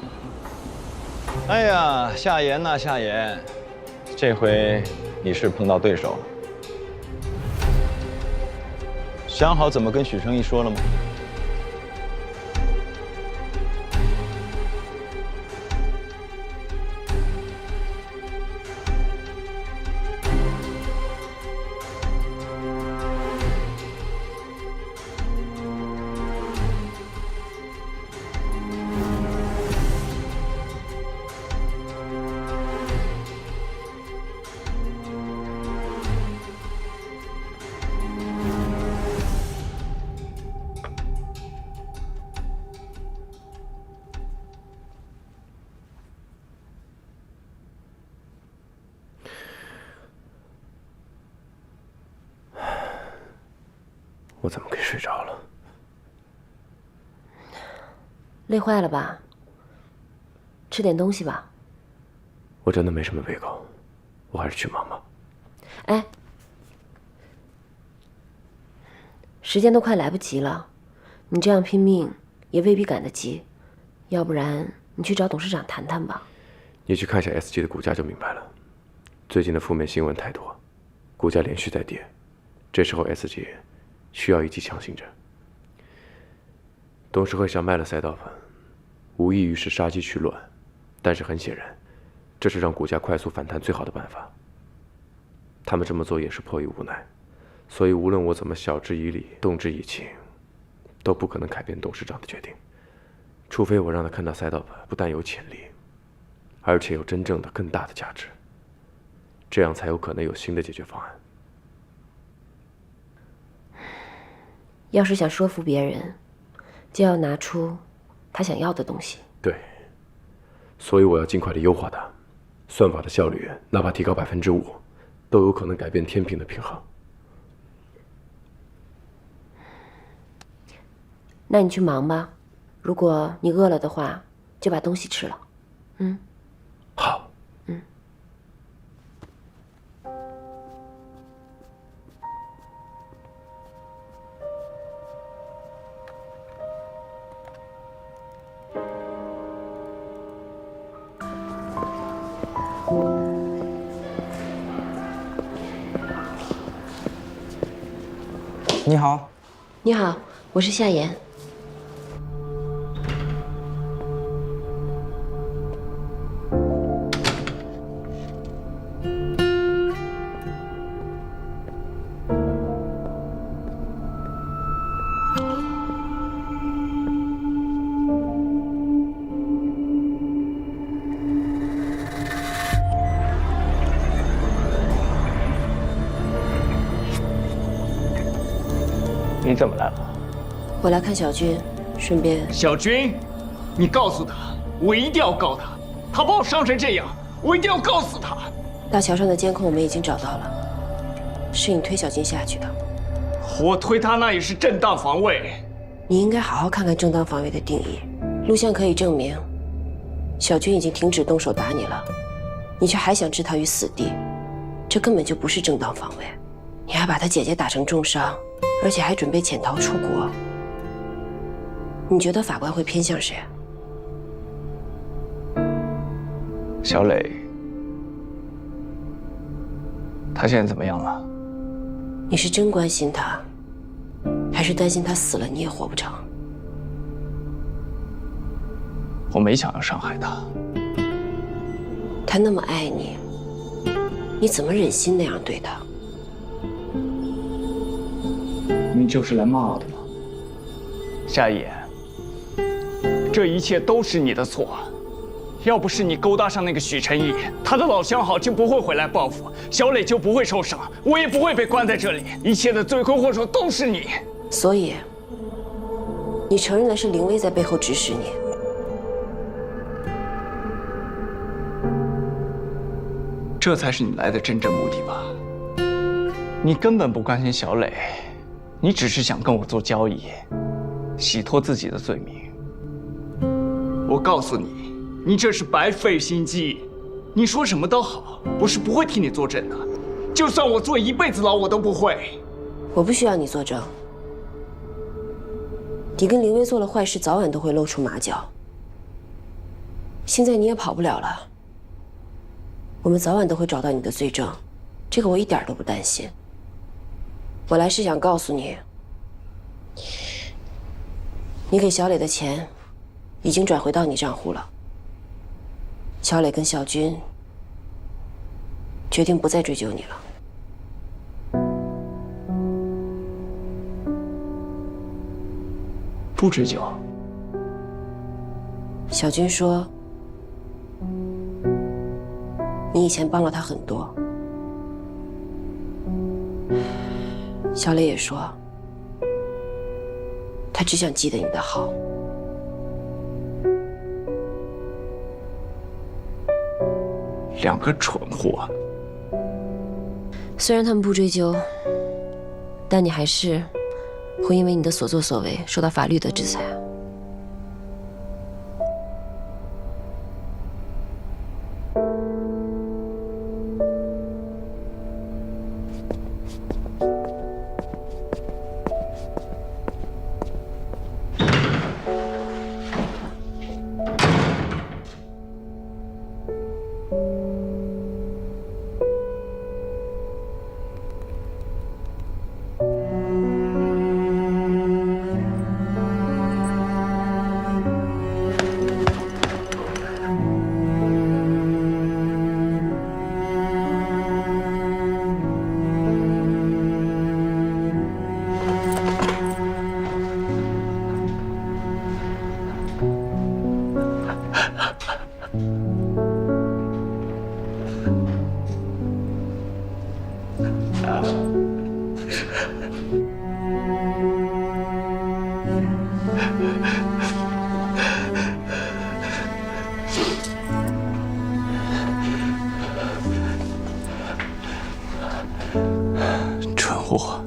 哎呀，夏言呐，夏言，这回你是碰到对手了。想好怎么跟许成义说了吗？我怎么可以睡着了？累坏了吧？吃点东西吧。我真的没什么胃口，我还是去忙吧。哎，时间都快来不及了，你这样拼命也未必赶得及，要不然你去找董事长谈谈吧。你去看一下 SG 的股价就明白了。最近的负面新闻太多，股价连续在跌，这时候 SG 需要一剂强心针。董事会想卖了赛道粉，无异于是杀鸡取卵，但是很显然，这是让股价快速反弹最好的办法。他们这么做也是迫于无奈，所以无论我怎么晓之以理，动之以情，都不可能改变董事长的决定，除非我让他看到赛道粉不但有潜力，而且有真正的更大的价值，这样才有可能有新的解决方案。要是想说服别人，就要拿出他想要的东西。对，所以我要尽快的优化它，算法的效率哪怕提高5%，都有可能改变天平的平衡。那你去忙吧，如果你饿了的话，就把东西吃了。嗯。好。嗯。你好。你好，我是夏言。你怎么来了？我来看小军，顺便。小军，你告诉他，我一定要告他，他把我伤成这样，我一定要告死他。大桥上的监控我们已经找到了，是你推小军下去的。我推他那也是正当防卫。你应该好好看看正当防卫的定义。录像可以证明，小军已经停止动手打你了，你却还想置他于死地，这根本就不是正当防卫。你还把他姐姐打成重伤，而且还准备潜逃出国。你觉得法官会偏向谁？小磊，他现在怎么样了？你是真关心他，还是担心他死了你也活不成？我没想要伤害他。他那么爱你，你怎么忍心那样对他？你就是来骂我的吗？夏野，这一切都是你的错。要不是你勾搭上那个许晨毅，他的老相好就不会回来报复，小磊就不会受伤，我也不会被关在这里。一切的罪魁祸首都是你。所以，你承认的是林薇在背后指使你。这才是你来的真正目的吧？你根本不关心小磊，你只是想跟我做交易，洗脱自己的罪名。我告诉你，你这是白费心机。你说什么都好，我是不会替你作证的。就算我坐一辈子牢，我都不会。我不需要你作证。你跟林薇做了坏事，早晚都会露出马脚。现在你也跑不了了。我们早晚都会找到你的罪证，这个我一点都不担心。我来是想告诉你，你给小磊的钱已经转回到你账户了。小磊跟小军决定不再追究你了。不追究。小军说，你以前帮了他很多。小磊也说，他只想记得你的好。两个蠢货。虽然他们不追究，但你还是会因为你的所作所为受到法律的制裁。蠢货。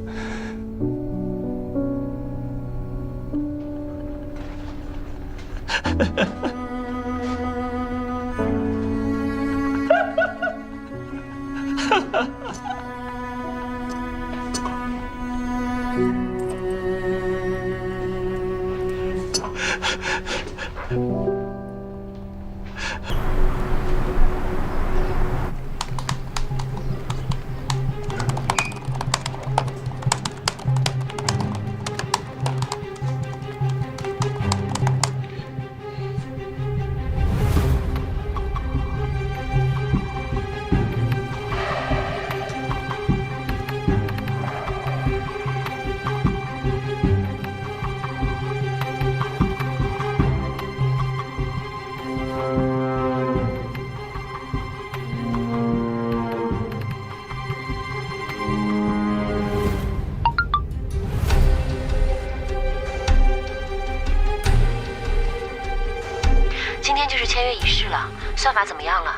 今天就是签约仪式了，算法怎么样了？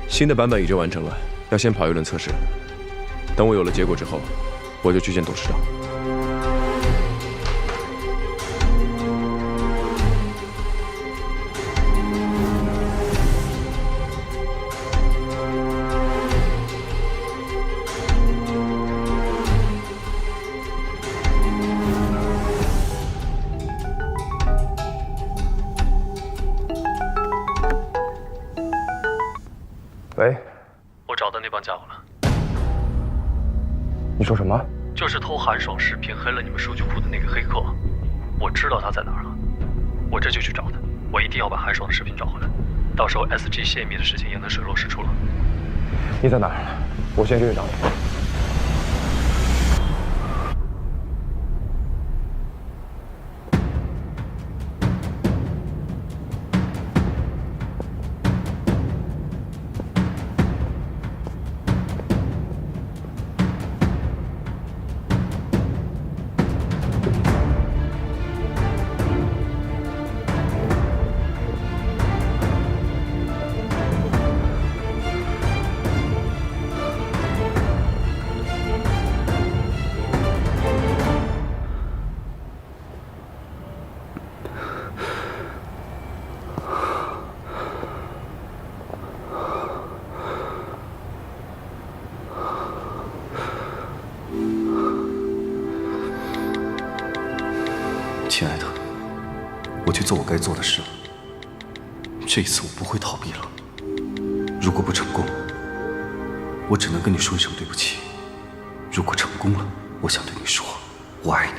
新的版本已经完成了，要先跑一轮测试。等我有了结果之后，我就去见董事长。喂，我找到那帮家伙了。你说什么？就是偷韩爽视频黑了你们数据库的那个黑客，我知道他在哪儿了，我这就去找他，我一定要把韩爽的视频找回来，到时候 SG 泄密的事情也能水落石出了。你在哪儿？我现在就去找你。我去做我该做的事了。这一次我不会逃避了。如果不成功，我只能跟你说一声对不起；如果成功了，我想对你说，我爱你。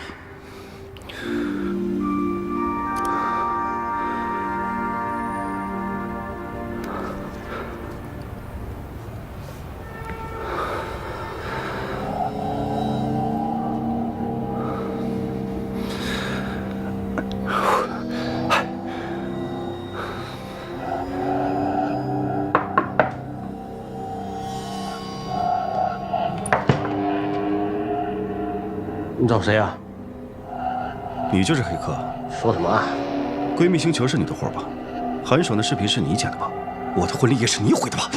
你找谁呀？你就是黑客？说什么啊？闺蜜星球是你的活吧？韩爽的视频是你剪的吧？我的婚礼也是你毁的吧？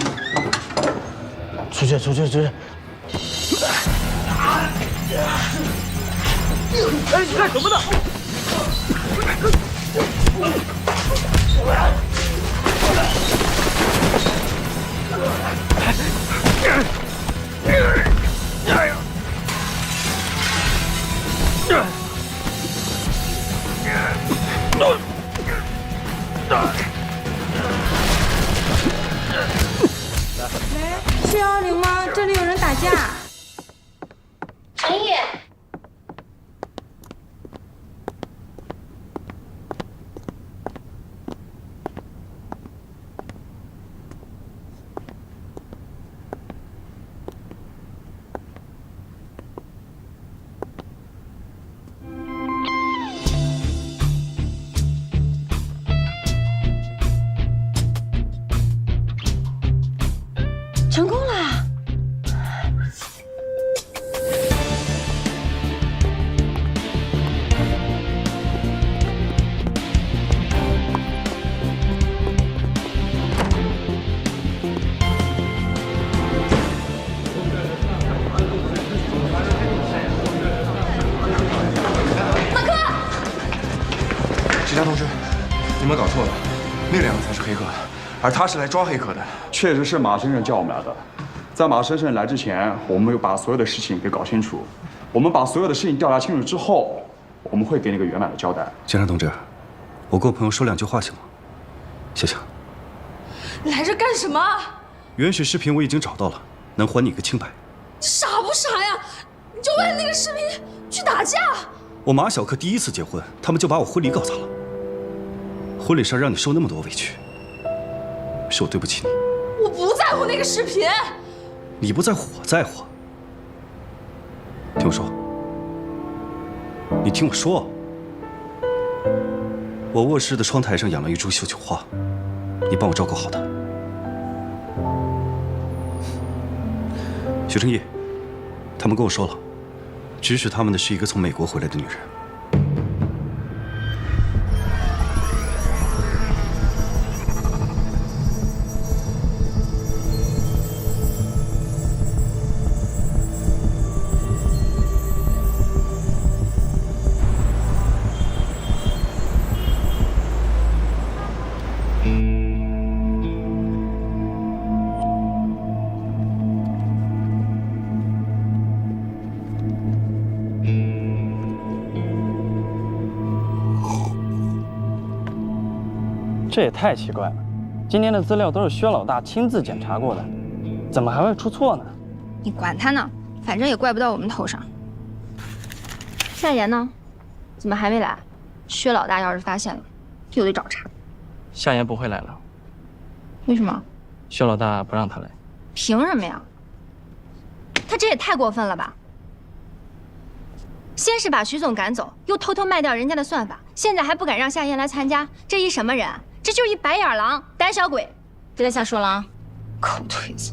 出去！出去！哎，你干什么呢？是120吗？这里有人打架。陈毅，成功了！马克，其他同志，你们搞错了，那两个才是黑客，而他是来抓黑客的。确实是马先生叫我们来的。在马先生来之前，我们有把所有的事情给搞清楚。我们把所有的事情调查清楚之后，我们会给你个圆满的交代。先生同志，我跟我朋友说2句话行吗？谢谢。来这干什么？原始视频我已经找到了，能还你一个清白。傻不傻呀？你就为了那个视频去打架？我马小克第1次结婚，他们就把我婚礼搞砸了。婚礼上让你受那么多委屈，是我对不起你。我不在乎那个视频。你不在乎，我在乎。听我说，你听我说。我卧室的窗台上养了一株绣球花，你帮我照顾好它。许成义，他们跟我说了，指使他们的是一个从美国回来的女人。这也太奇怪了，今天的资料都是薛老大亲自检查过的，怎么还会出错呢？你管他呢，反正也怪不到我们头上。夏言呢？怎么还没来？薛老大要是发现了，又得找茬。夏言不会来了。为什么？薛老大不让他来。凭什么呀？他这也太过分了吧！先是把徐总赶走，又偷偷卖掉人家的算法，现在还不敢让夏言来参加，这一什么人？这就是一白眼狼、胆小鬼！别再瞎说了啊！狗腿子！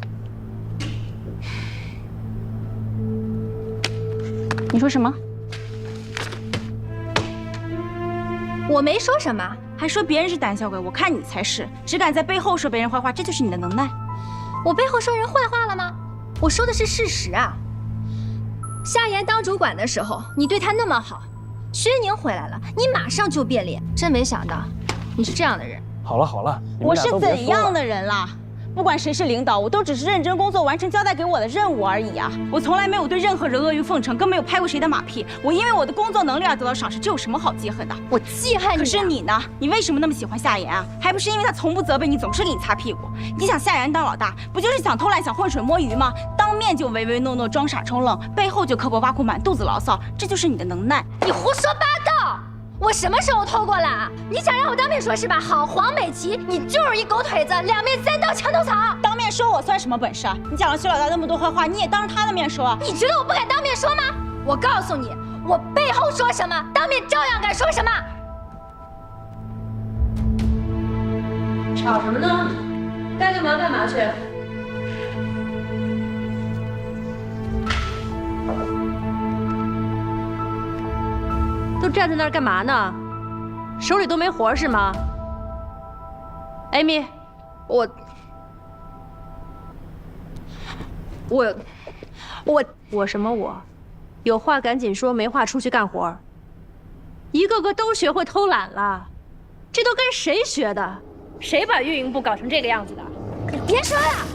你说什么？我没说什么，还说别人是胆小鬼，我看你才是，只敢在背后说别人坏话，这就是你的能耐。我背后说人坏话了吗？我说的是事实啊。夏言当主管的时候，你对他那么好，薛宁回来了，你马上就变脸，真没想到你是这样的人。好了好了，我是怎样的人啦？不管谁是领导，我都只是认真工作，完成交代给我的任务而已啊！我从来没有对任何人阿谀奉承，更没有拍过谁的马屁。我因为我的工作能力而得到赏识，这有什么好记恨的？我记恨你。可是你呢？你为什么那么喜欢夏言啊？还不是因为他从不责备你，总是给你擦屁股。你想夏言当老大，不就是想偷懒、想浑水摸鱼吗？当面就唯唯诺诺、装傻充愣，背后就刻薄挖苦、满肚子牢骚，这就是你的能耐。你胡说八道！我什么时候偷过懒？你想让我当面说是吧？好，黄美琪，你就是一狗腿子，两面三刀墙头草。当面说我算什么本事啊？你讲了徐老大那么多坏话，你也当着他的面说啊？你觉得我不敢当面说吗？我告诉你，我背后说什么，当面照样敢说什么。吵什么呢？该干嘛干嘛去。都站在那儿干嘛呢？手里都没活是吗？艾米，我什么我？有话赶紧说，没话出去干活。一个个都学会偷懒了，这都跟谁学的？谁把运营部搞成这个样子的？你别说了，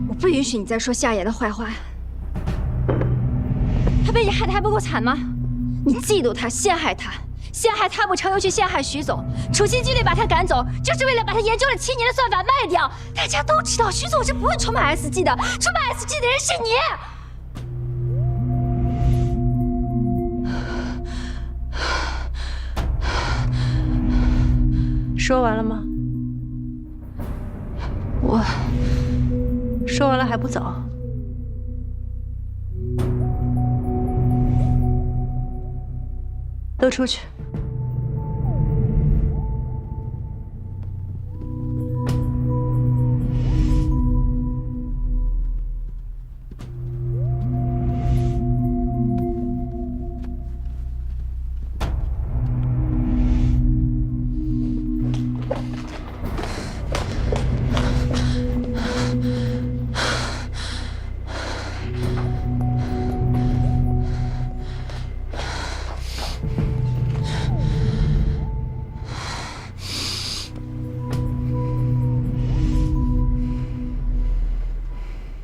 我不允许你再说夏言的坏话。他被你害得还不够惨吗？你嫉妒他，陷害他，陷害他不成又去陷害徐总，处心积虑把他赶走，就是为了把他研究了7年的算法卖掉。大家都知道徐总是不会出卖 SG 的，出卖 SG 的人是你。说完了吗？我说完了还不走？都出去！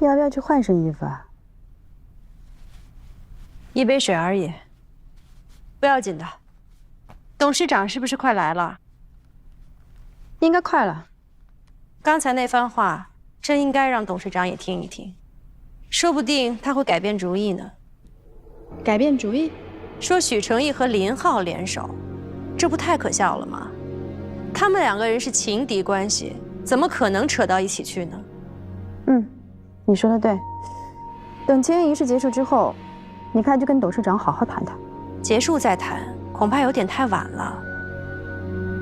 要不要去换身衣服啊？一杯水而已，不要紧的。董事长是不是快来了？应该快了。刚才那番话，真应该让董事长也听一听，说不定他会改变主意呢。改变主意？说许成义和林浩联手，这不太可笑了吗？他们2个人是情敌关系，怎么可能扯到一起去呢？你说的对。等签约仪式结束之后，你看就跟董事长好好谈谈。结束再谈，恐怕有点太晚了。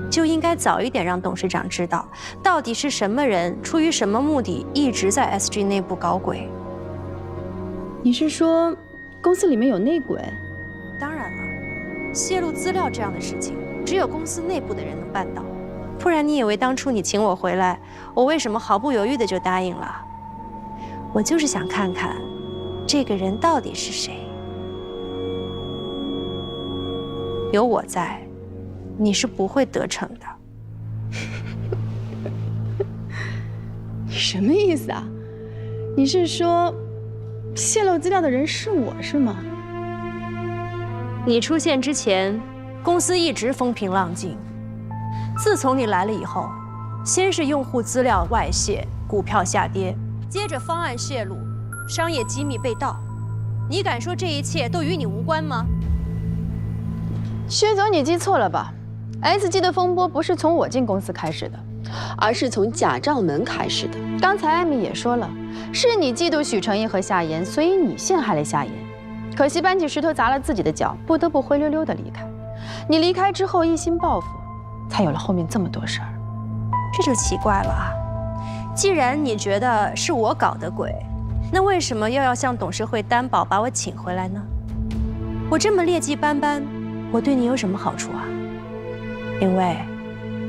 就应该早一点让董事长知道，到底是什么人，出于什么目的，一直在 SG 内部搞鬼。你是说公司里面有内鬼？当然了，泄露资料这样的事情，只有公司内部的人能办到。不然你以为当初你请我回来，我为什么毫不犹豫的就答应了？我就是想看看，这个人到底是谁。有我在，你是不会得逞的。你什么意思啊？你是说，泄露资料的人是我是吗？你出现之前，公司一直风平浪静。自从你来了以后，先是用户资料外泄，股票下跌，接着方案泄露，商业机密被盗。你敢说这一切都与你无关吗？薛总，你记错了吧 ？SG 的风波不是从我进公司开始的，而是从假账门开始的。刚才艾米也说了，是你嫉妒许成义和夏言，所以你陷害了夏言。可惜搬起石头砸了自己的脚，不得不灰溜溜的离开。你离开之后一心报复，才有了后面这么多事儿。这就奇怪了啊！既然你觉得是我搞的鬼，那为什么又要向董事会担保把我请回来呢？我这么劣迹斑斑，我对你有什么好处啊？因为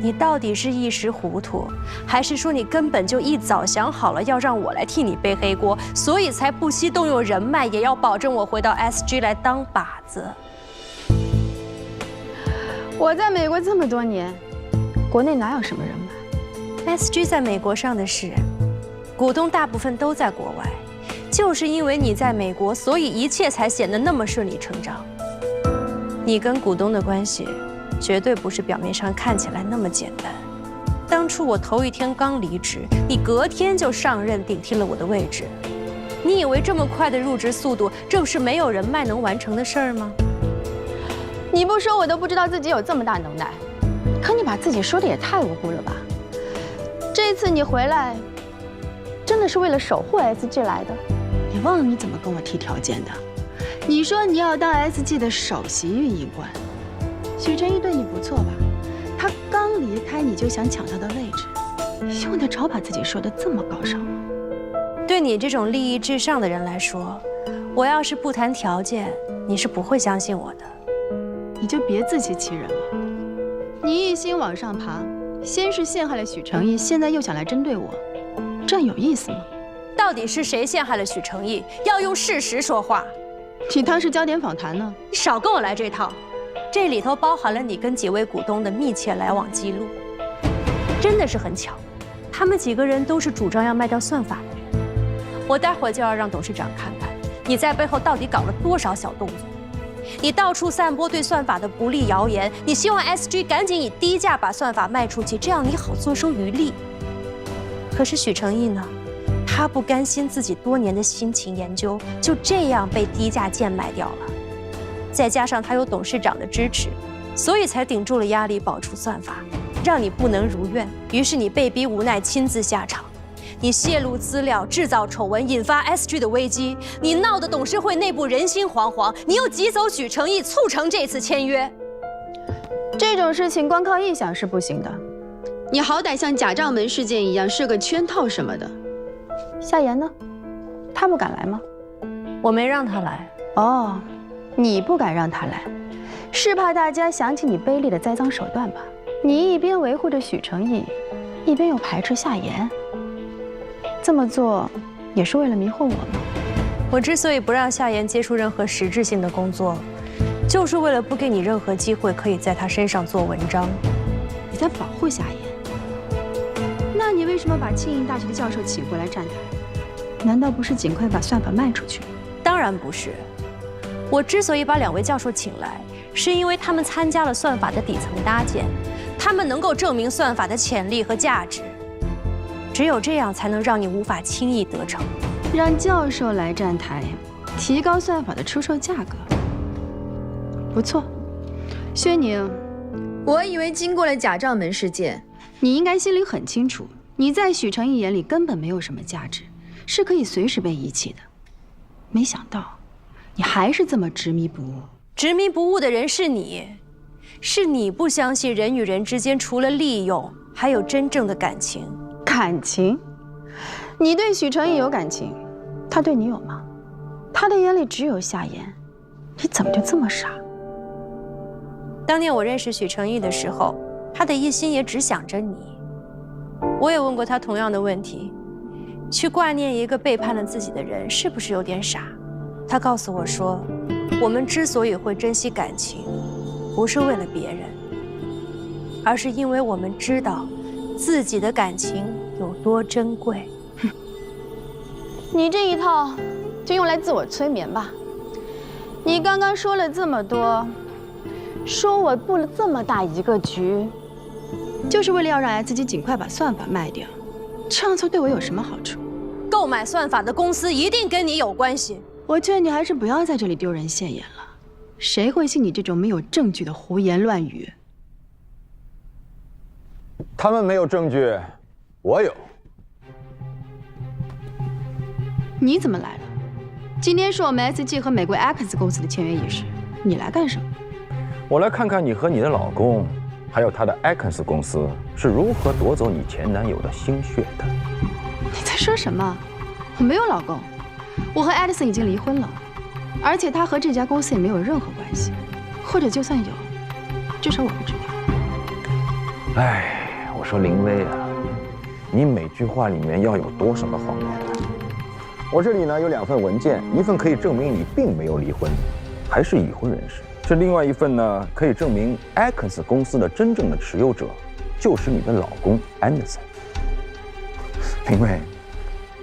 你到底是一时糊涂，还是说你根本就一早想好了要让我来替你背黑锅，所以才不惜动用人脉，也要保证我回到 SG 来当靶子？我在美国这么多年，国内哪有什么人脉 ？SG 在美国上的市，股东大部分都在国外。就是因为你在美国，所以一切才显得那么顺理成章。你跟股东的关系，绝对不是表面上看起来那么简单。当初我头一天刚离职，你隔天就上任顶替了我的位置。你以为这么快的入职速度，正是没有人脉能完成的事儿吗？你不说我都不知道自己有这么大能耐，可你把自己说的也太无辜了吧？这次你回来，真的是为了守护 SG 来的？你忘了你怎么跟我提条件的？你说你要当 SG 的首席运营官，许晨一对你不错吧？他刚离开你就想抢他的位置，用得着把自己说的这么高尚吗？对你这种利益至上的人来说，我要是不谈条件，你是不会相信我的。你就别自欺欺人了。你一心往上爬，先是陷害了许成义，现在又想来针对我，这样有意思吗？到底是谁陷害了许成义？要用事实说话。你当时焦点访谈呢？你少跟我来这套，这里头包含了你跟几位股东的密切来往记录。真的是很巧，他们几个人都是主张要卖掉算法的人。我待会儿就要让董事长看看你在背后到底搞了多少小动作。你到处散播对算法的不利谣言，你希望 SG 赶紧以低价把算法卖出去，这样你好坐收渔利。可是许成义呢？他不甘心自己多年的辛勤研究就这样被低价贱卖掉了，再加上他有董事长的支持，所以才顶住了压力保出算法，让你不能如愿。于是你被逼无奈亲自下场，你泄露资料，制造丑闻，引发 SG 的危机，你闹得董事会内部人心惶惶，你又挤走许成义，促成这次签约。这种事情光靠臆想是不行的，你好歹像假账门事件一样设个圈套什么的。夏言呢？他不敢来吗？我没让他来。哦，你不敢让他来，是怕大家想起你卑劣的栽赃手段吧？你一边维护着许成义，一边又排斥夏言，这么做也是为了迷惑我吗？我之所以不让夏言接触任何实质性的工作，就是为了不给你任何机会可以在他身上做文章。你在保护夏言？那你为什么把庆应大学的教授请回来站台？难道不是尽快把算法卖出去？当然不是。我之所以把2位教授请来，是因为他们参加了算法的底层搭建，他们能够证明算法的潜力和价值。只有这样才能让你无法轻易得逞。让教授来站台，提高算法的出售价格，不错。薛宁，我以为经过了假账门事件，你应该心里很清楚，你在许成义眼里根本没有什么价值，是可以随时被遗弃的。没想到，你还是这么执迷不悟。执迷不悟的人是你，是你不相信人与人之间除了利用，还有真正的感情。感情？你对许成义有感情，他对你有吗？他的眼里只有夏言，你怎么就这么傻？当年我认识许成义的时候，他的一心也只想着你。我也问过他同样的问题，去挂念一个背叛了自己的人，是不是有点傻？他告诉我说，我们之所以会珍惜感情，不是为了别人，而是因为我们知道自己的感情有多珍贵。你这一套就用来自我催眠吧。你刚刚说了这么多，说我布了这么大一个局，就是为了要让 SG 尽快把算法卖掉，这样做对我有什么好处？购买算法的公司一定跟你有关系。我劝你还是不要在这里丢人现眼了，谁会信你这种没有证据的胡言乱语？他们没有证据，我有。你怎么来了？今天是我们 SG 和美国 X 公司的签约仪式，你来干什么？我来看看你和你的老公，还有他的 X 公司是如何夺走你前男友的心血的。你在说什么？我没有老公，我和 Edison 已经离婚了，而且他和这家公司也没有任何关系，或者就算有，至少我不知道。哎，我说林薇啊，你每句话里面要有多少的谎言呢？我这里呢有2份文件，一份可以证明你并没有离婚，还是已婚人士；这另外一份呢可以证明 X 公司的真正的持有者就是你的老公安德森。林薇，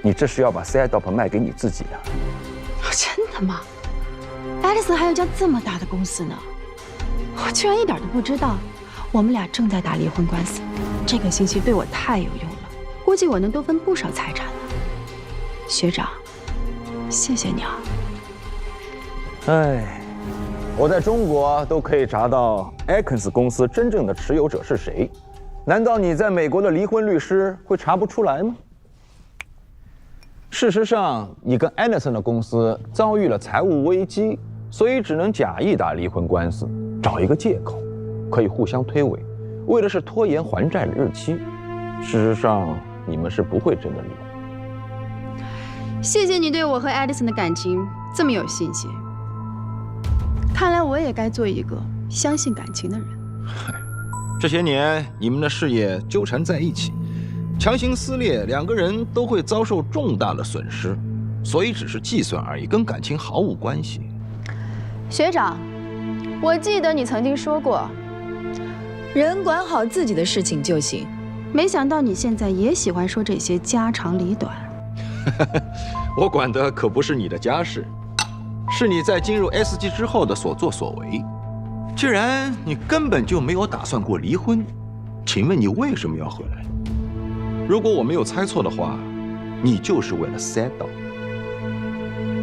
你这是要把 Sadop 卖给你自己啊？真的吗？爱丽丝还有家这么大的公司呢，我居然一点都不知道。我们俩正在打离婚官司，这个信息对我太有用了，估计我能多分不少财产了。学长，谢谢你啊。哎，我在中国都可以查到 Atkins 公司真正的持有者是谁，难道你在美国的离婚律师会查不出来吗？事实上，你跟 Anderson 的公司遭遇了财务危机，所以只能假意打离婚官司，找一个借口，可以互相推诿，为的是拖延还债的日期。事实上，你们是不会真的离婚。谢谢你对我和 Edison 的感情这么有信心。看来我也该做一个相信感情的人。这些年，你们的事业纠缠在一起，强行撕裂，两个人都会遭受重大的损失，所以只是计算而已，跟感情毫无关系。学长，我记得你曾经说过，人管好自己的事情就行。没想到你现在也喜欢说这些家长里短。我管的可不是你的家事，是你在进入 SG 之后的所作所为。既然你根本就没有打算过离婚，请问你为什么要回来？如果我没有猜错的话，你就是为了 Sadop。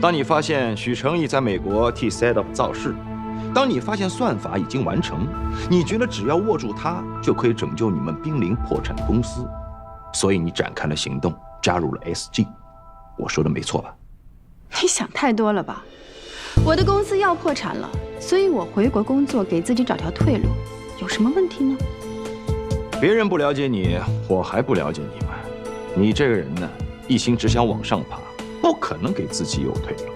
当你发现许成义在美国替 Sadop 造势，当你发现算法已经完成，你觉得只要握住它就可以拯救你们濒临破产的公司，所以你展开了行动，加入了 SG。我说的没错吧？你想太多了吧？我的公司要破产了，所以我回国工作，给自己找条退路，有什么问题呢？别人不了解你，我还不了解你吗？你这个人呢，一心只想往上爬，不可能给自己有退路。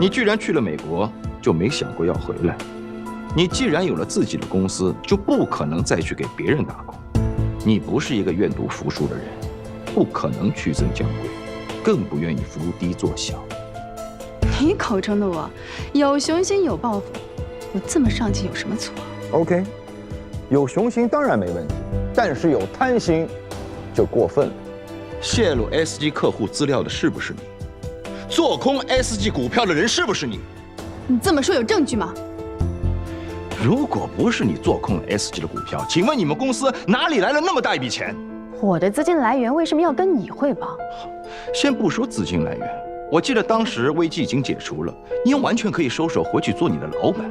你居然去了美国，就没想过要回来。你既然有了自己的公司，就不可能再去给别人打工。你不是一个愿赌服输的人，不可能屈尊降贵，更不愿意伏低做小。你口中的我，有雄心有抱负，我这么上进有什么错 ？OK， 有雄心当然没问题，但是有贪心就过分了。泄露 SG 客户资料的是不是你？做空 SG 股票的人是不是你？你这么说有证据吗？如果不是你做空了 SG 的股票，请问你们公司哪里来了那么大一笔钱？我的资金来源为什么要跟你汇报？先不说资金来源，我记得当时危机已经解除了，你完全可以收手回去做你的老板。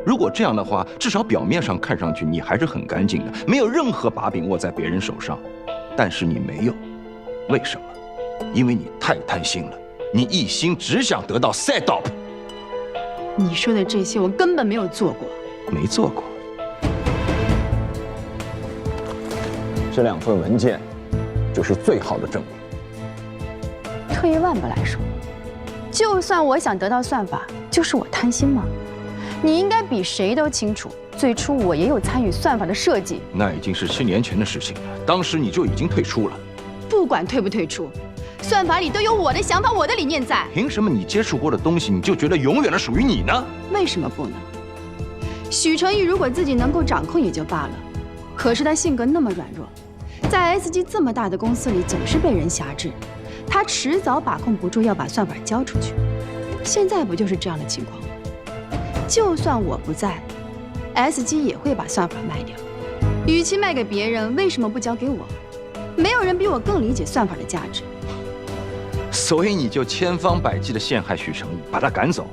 如果这样的话，至少表面上看上去你还是很干净的，没有任何把柄握在别人手上。但是你没有，为什么？因为你太贪心了，你一心只想得到 Sadop。你说的这些我根本没有做过。没做过。这2份文件就是最好的证明。退一万步来说，就算我想得到算法，就是我贪心吗？你应该比谁都清楚，最初我也有参与算法的设计。那已经是7年前的事情了，当时你就已经退出了。不管退不退出，算法里都有我的想法、我的理念在。凭什么你接触过的东西，你就觉得永远的属于你呢？为什么不呢？许成义如果自己能够掌控也就罢了，可是他性格那么软弱，在 SG 这么大的公司里总是被人辖制，他迟早把控不住，要把算法交出去。现在不就是这样的情况吗？就算我不在 ，SG 也会把算法卖掉。与其卖给别人，为什么不交给我？没有人比我更理解算法的价值。所以你就千方百计地陷害许成义，把他赶走，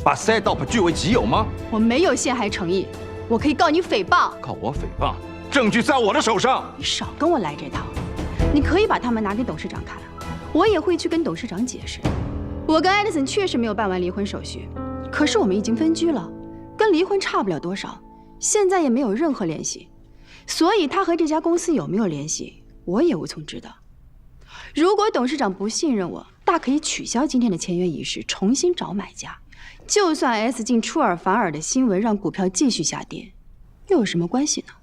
把 Sadop 据为己有吗？我没有陷害成义，我可以告你诽谤。告我诽谤，证据在我的手上。你少跟我来这套。你可以把他们拿给董事长看，我也会去跟董事长解释。我跟 Edison 确实没有办完离婚手续，可是我们已经分居了，跟离婚差不了多少，现在也没有任何联系。所以他和这家公司有没有联系，我也无从知道。如果董事长不信任我，大可以取消今天的签约仪式，重新找买家。就算 S 进出尔反尔的新闻让股票继续下跌，又有什么关系呢？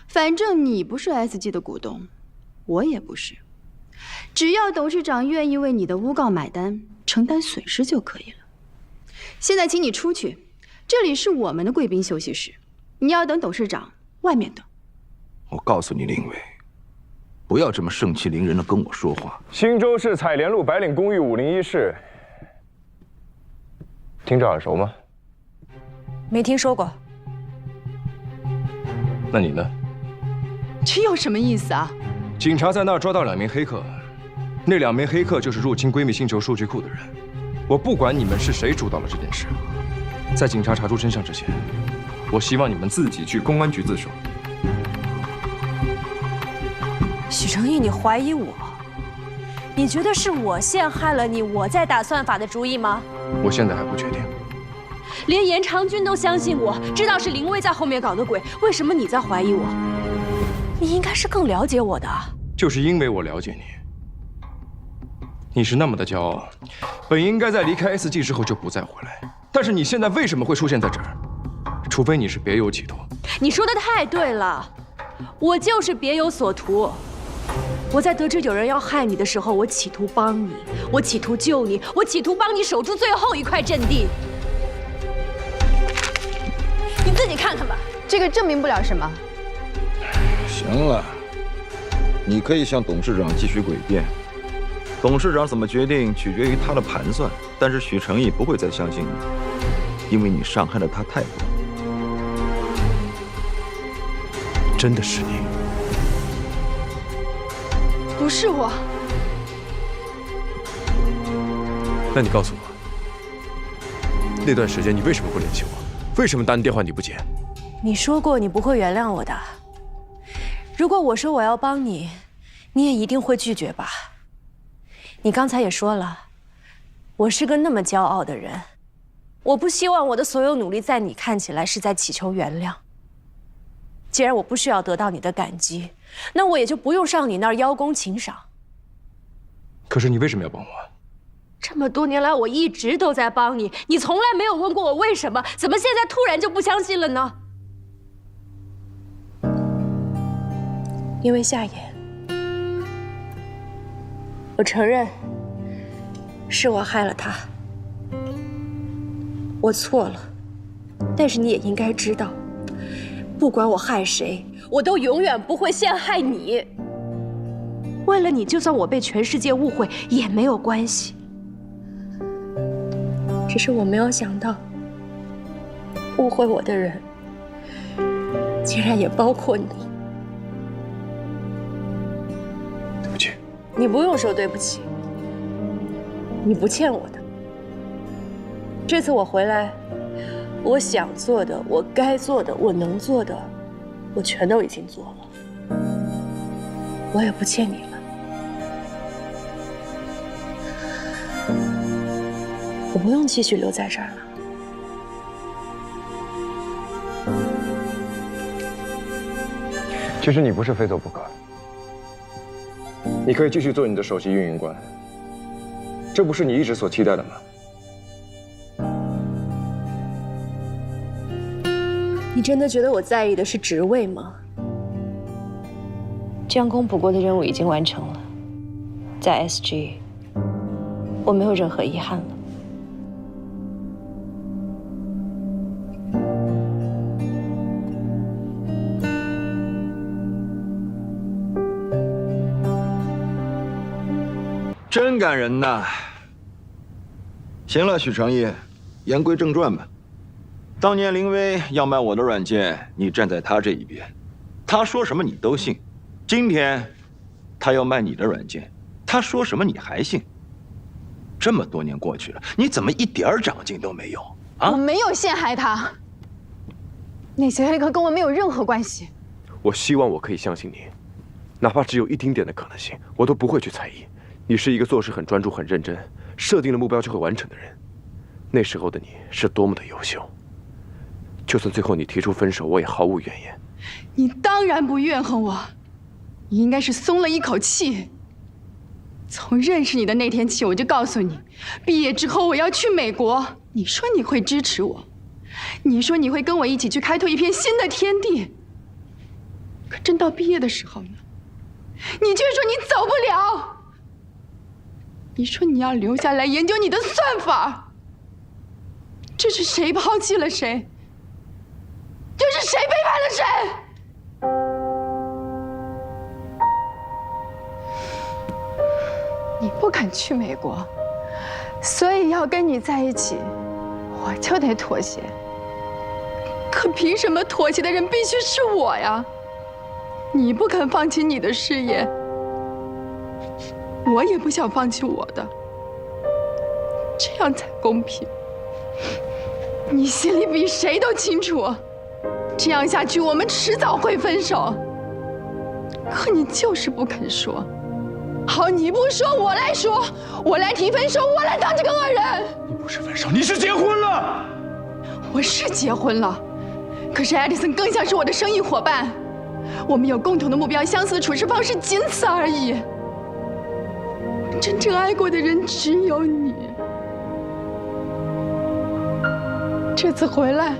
反正你不是 SG 的股东，我也不是。只要董事长愿意为你的诬告买单，承担损失就可以了。现在请你出去，这里是我们的贵宾休息室，你要等董事长，外面等。我告诉你，林伟，不要这么盛气凌人的跟我说话。新洲市采莲路白领公寓501室，听着耳熟吗？没听说过。那你呢？这有什么意思啊？警察在那儿抓到2名黑客，那2名黑客就是入侵闺蜜星球数据库的人。我不管你们是谁主导了这件事，在警察查出真相之前，我希望你们自己去公安局自首。许成义，你怀疑我？你觉得是我陷害了你，我在打算法的主意吗？我现在还不确定。连严长军都相信我，知道是林薇在后面搞的鬼，为什么你在怀疑我？你应该是更了解我的。就是因为我了解你，你是那么的骄傲，本应该在离开 SG 之后就不再回来，但是你现在为什么会出现在这儿？除非你是别有企图。你说的太对了，我就是别有所图。我在得知有人要害你的时候，我企图帮你，我企图救你，我企图帮你守住最后一块阵地。你自己看看吧，这个证明不了什么。行了，你可以向董事长继续诡辩。董事长怎么决定取决于他的盘算，但是许成义不会再相信你，因为你伤害了他太多。真的是你？不是我。那你告诉我，那段时间你为什么不联系我？为什么打你电话你不接？你说过你不会原谅我的。如果我说我要帮你，你也一定会拒绝吧？你刚才也说了，我是个那么骄傲的人，我不希望我的所有努力在你看起来是在祈求原谅。既然我不需要得到你的感激，那我也就不用上你那儿邀功请赏。可是你为什么要帮我？这么多年来，我一直都在帮你，你从来没有问过我为什么，怎么现在突然就不相信了呢？因为夏言，我承认是我害了他，我错了，但是你也应该知道，不管我害谁，我都永远不会陷害你。为了你，就算我被全世界误会也没有关系。只是我没有想到，误会我的人竟然也包括你。对不起。你不用说对不起，你不欠我的。这次我回来，我想做的，我该做的，我能做的，我全都已经做了，我也不欠你了。我不用继续留在这儿了。其实你不是非走不可，你可以继续做你的首席运营官，这不是你一直所期待的吗？你真的觉得我在意的是职位吗？将功补过的任务已经完成了，在 SG， 我没有任何遗憾了。真感人呐！行了，许成义，言归正传吧。当年林薇要卖我的软件，你站在他这一边，他说什么你都信。今天，他要卖你的软件，他说什么你还信。这么多年过去了，你怎么一点长进都没有啊？我没有陷害他，那些黑客跟我没有任何关系。我希望我可以相信你，哪怕只有一丁点的可能性，我都不会去猜疑。你是一个做事很专注、很认真，设定了目标就会完成的人。那时候的你是多么的优秀，就算最后你提出分手，我也毫无怨言。你当然不怨恨我，你应该是松了一口气。从认识你的那天起，我就告诉你，毕业之后我要去美国。你说你会支持我，你说你会跟我一起去开拓一片新的天地。可真到毕业的时候呢，你却说你走不了。你说你要留下来研究你的算法，这是谁抛弃了谁？这是谁背叛了谁？你不肯去美国，所以要跟你在一起，我就得妥协。可凭什么妥协的人必须是我呀？你不肯放弃你的事业，我也不想放弃我的，这样才公平。你心里比谁都清楚，这样下去我们迟早会分手。可你就是不肯说。好，你不说，我来说，我来提分手，我来当这个恶人。你不是分手，你是结婚了。我是结婚了，可是爱迪生更像是我的生意伙伴，我们有共同的目标，相似的处事方式，仅此而已。真正爱过的人只有你。这次回来，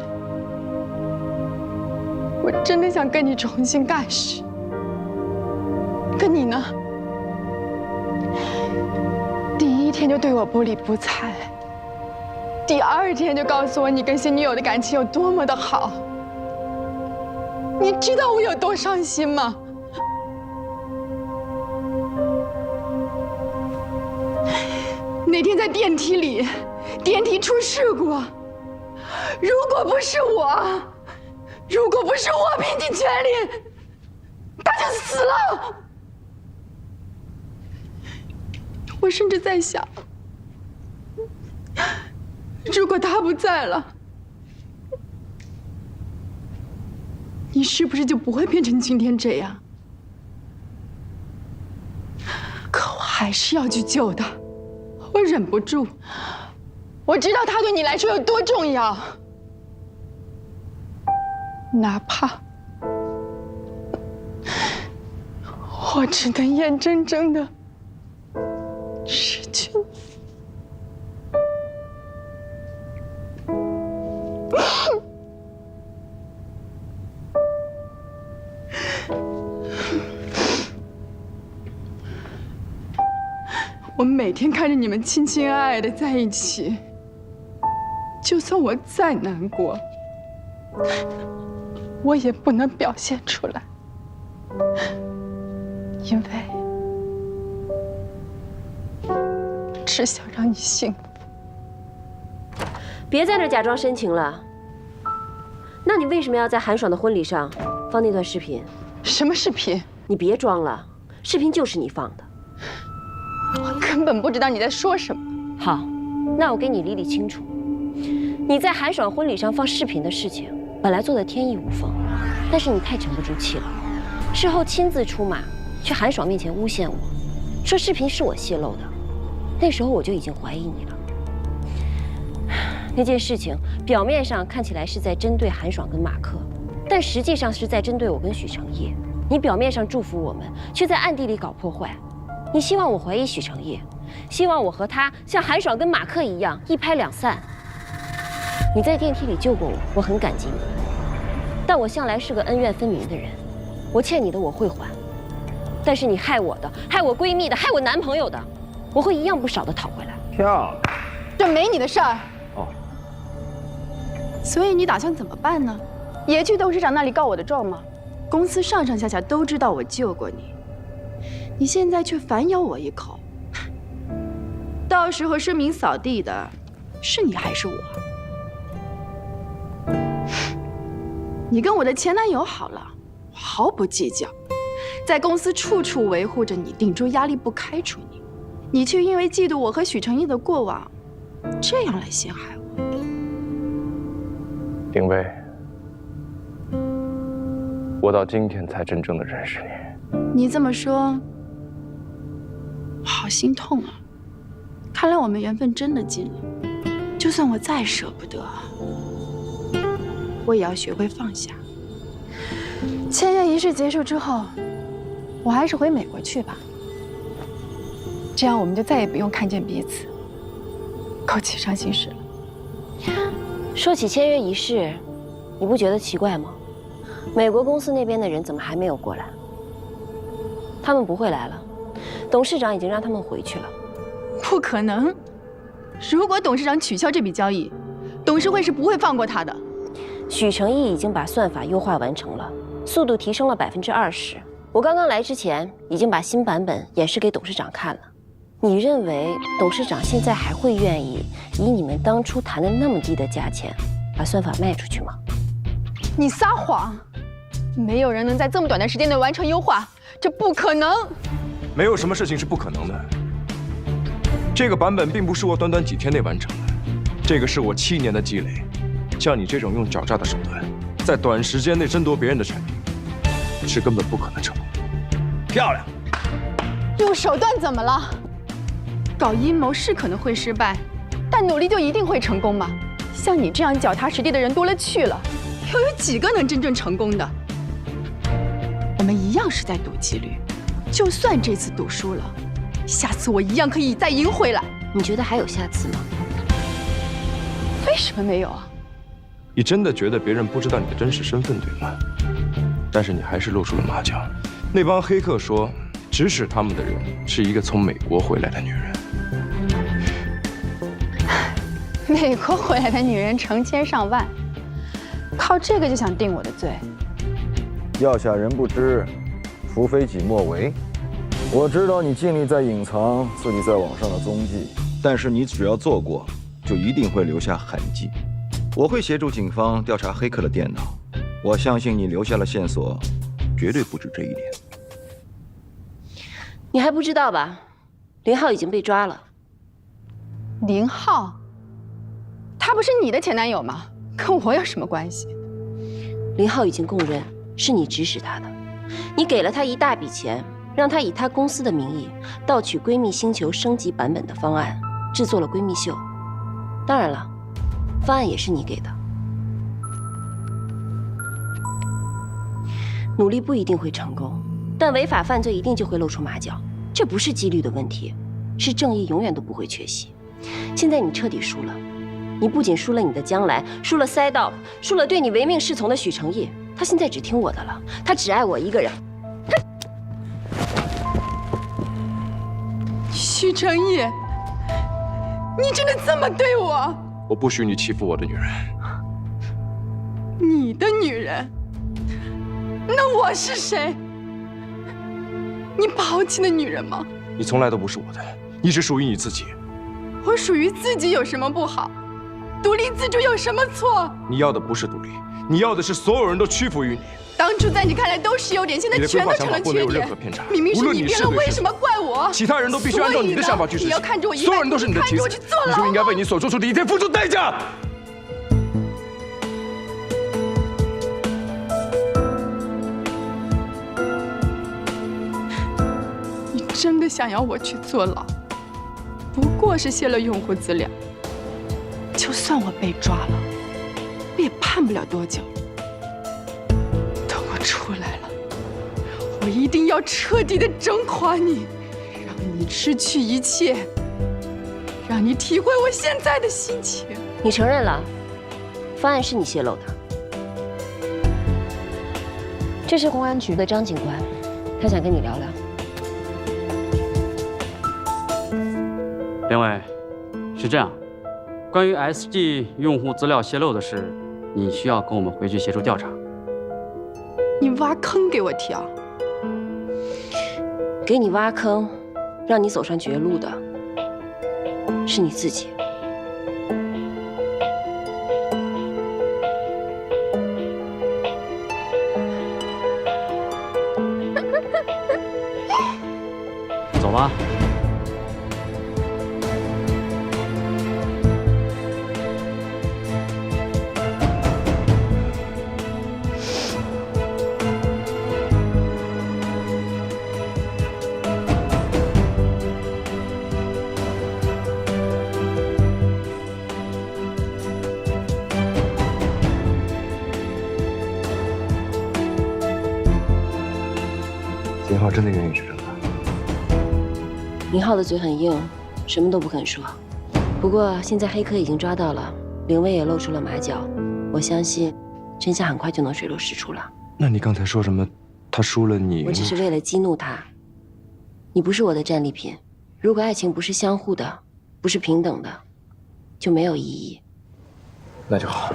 我真的想跟你重新开始。可你呢？第1天就对我不理不睬，第2天就告诉我你跟新女友的感情有多么的好。你知道我有多伤心吗？那天在电梯里，电梯出事故，如果不是我拼尽全力，他就死了。我甚至在想，如果他不在了，你是不是就不会变成今天这样？可我还是要去救他，我忍不住。我知道他对你来说有多重要，哪怕我只能眼睁睁的失去你。我每天看着你们亲亲爱爱的在一起，就算我再难过，我也不能表现出来，因为只想让你幸福。别在这假装深情了。那你为什么要在韩爽的婚礼上放那段视频？什么视频？你别装了，视频就是你放的。我根本不知道你在说什么。好，那我给你理理清楚。你在韩爽婚礼上放视频的事情，本来做得天衣无缝，但是你太沉不住气了，事后亲自出马，去韩爽面前诬陷我，说视频是我泄露的。那时候我就已经怀疑你了。那件事情表面上看起来是在针对韩爽跟马克，但实际上是在针对我跟许成业。你表面上祝福我们，却在暗地里搞破坏。你希望我怀疑许成业，希望我和他像韩爽跟马克一样一拍两散。你在电梯里救过我，我很感激你。但我向来是个恩怨分明的人，我欠你的我会还，但是你害我的、害我闺蜜的、害我男朋友的，我会一样不少的讨回来。漂亮，这没你的事儿。哦。所以你打算怎么办呢？也去董事长那里告我的状吗？公司上上下下都知道我救过你，你现在却反咬我一口，到时候声名扫地的是你还是我？你跟我的前男友好了，我毫不计较，在公司处处维护着你，顶住压力不开除你，你却因为嫉妒我和许成义的过往，这样来陷害我。丁薇，我到今天才真正的认识你。你这么说，我好心痛啊！看来我们缘分真的尽了。就算我再舍不得，我也要学会放下。签约仪式结束之后，我还是回美国去吧。这样我们就再也不用看见彼此，勾起伤心事了。说起签约仪式，你不觉得奇怪吗？美国公司那边的人怎么还没有过来？他们不会来了，董事长已经让他们回去了。不可能！如果董事长取消这笔交易，董事会是不会放过他的。许成义已经把算法优化完成了，速度提升了20%。我刚刚来之前已经把新版本演示给董事长看了。你认为董事长现在还会愿意以你们当初谈的那么低的价钱把算法卖出去吗？你撒谎！没有人能在这么短的时间内完成优化，这不可能。没有什么事情是不可能的。这个版本并不是我短短几天内完成的，这个是我7年的积累。像你这种用狡诈的手段，在短时间内争夺别人的产品，是根本不可能成功。漂亮！用手段怎么了？搞阴谋是可能会失败，但努力就一定会成功吗？像你这样脚踏实地的人多了去了，又有几个能真正成功的？我们一样是在赌几率，就算这次赌输了，下次我一样可以再赢回来。你觉得还有下次吗？为什么没有啊？你真的觉得别人不知道你的真实身份，对吗？但是你还是露出了马脚。那帮黑客说，指使他们的人是一个从美国回来的女人。美国回来的女人成千上万，靠这个就想定我的罪？要下人不知，除非己莫为。我知道你尽力在隐藏自己在网上的踪迹，但是你只要做过，就一定会留下痕迹。我会协助警方调查黑客的电脑，我相信你留下了线索，绝对不止这一点。你还不知道吧？林浩已经被抓了。林浩？他不是你的前男友吗？跟我有什么关系？林浩已经供认是你指使他的，你给了他一大笔钱，让他以他公司的名义盗取闺蜜星球升级版本的方案，制作了闺蜜秀。当然了，方案也是你给的。努力不一定会成功，但违法犯罪一定就会露出马脚，这不是几率的问题，是正义永远都不会缺席。现在你彻底输了，你不仅输了你的将来，输了赛道，输了对你唯命是从的许成义。他现在只听我的了，他只爱我一个人。许成义，你真的这么对我？我不许你欺负我的女人。你的女人？那我是谁？你抛弃的女人吗？你从来都不是我的，你只属于你自己。我属于自己有什么不好？独立自主有什么错？你要的不是独立，你要的是所有人都屈服于你。当初在你看来都是优点，现在全都成了缺点。明明是你变了，为什么怪我？其他人都必须按照你的想法去执行。你要看着我，所有人都是你的棋子，你就应该为你所做出的一切付出代价。你真的想要我去坐牢？不过是泄露用户资料，就算我被抓了，我也判不了多久。等我出来了，我一定要彻底的整垮你，让你失去一切，让你体会我现在的心情。你承认了，方案是你泄露的。这是公安局的张警官，他想跟你聊聊。两位，是这样，关于 SG 用户资料泄露的事，你需要跟我们回去协助调查。你挖坑给我跳？给你挖坑，让你走上绝路的，是你自己。走吧。林浩真的愿意去这个？林浩的嘴很硬，什么都不肯说。不过现在黑客已经抓到了，凌威也露出了马脚，我相信真相很快就能水落石出了。那你刚才说什么？他输了你？我只是为了激怒他。你不是我的战利品，如果爱情不是相互的，不是平等的，就没有意义。那就好，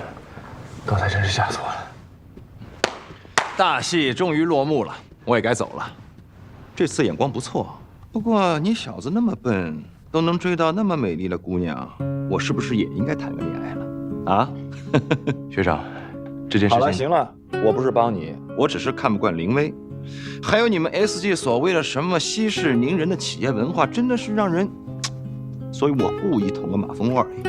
刚才真是吓死我了。大戏终于落幕了，我也该走了。这次眼光不错，不过你小子那么笨，都能追到那么美丽的姑娘，我是不是也应该谈个恋爱了？啊？学长，这件事情……好了，行了，我不是帮你，我只是看不惯林威，还有你们 SG 所谓的什么息事宁人的企业文化，真的是让人……所以我故意捅个马蜂窝而已。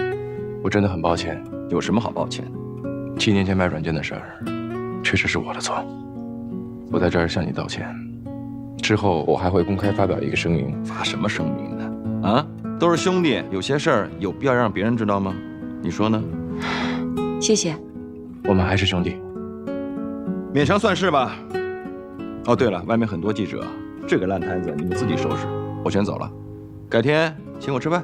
我真的很抱歉。有什么好抱歉的？7年前卖软件的事儿，确实是我的错。我在这儿向你道歉。之后我还会公开发表一个声明。发什么声明呢？啊，都是兄弟，有些事儿有必要让别人知道吗？你说呢？谢谢。我们还是兄弟，勉强算是吧。哦，对了，外面很多记者，这个烂摊子你们自己收拾，我先走了。改天请我吃饭。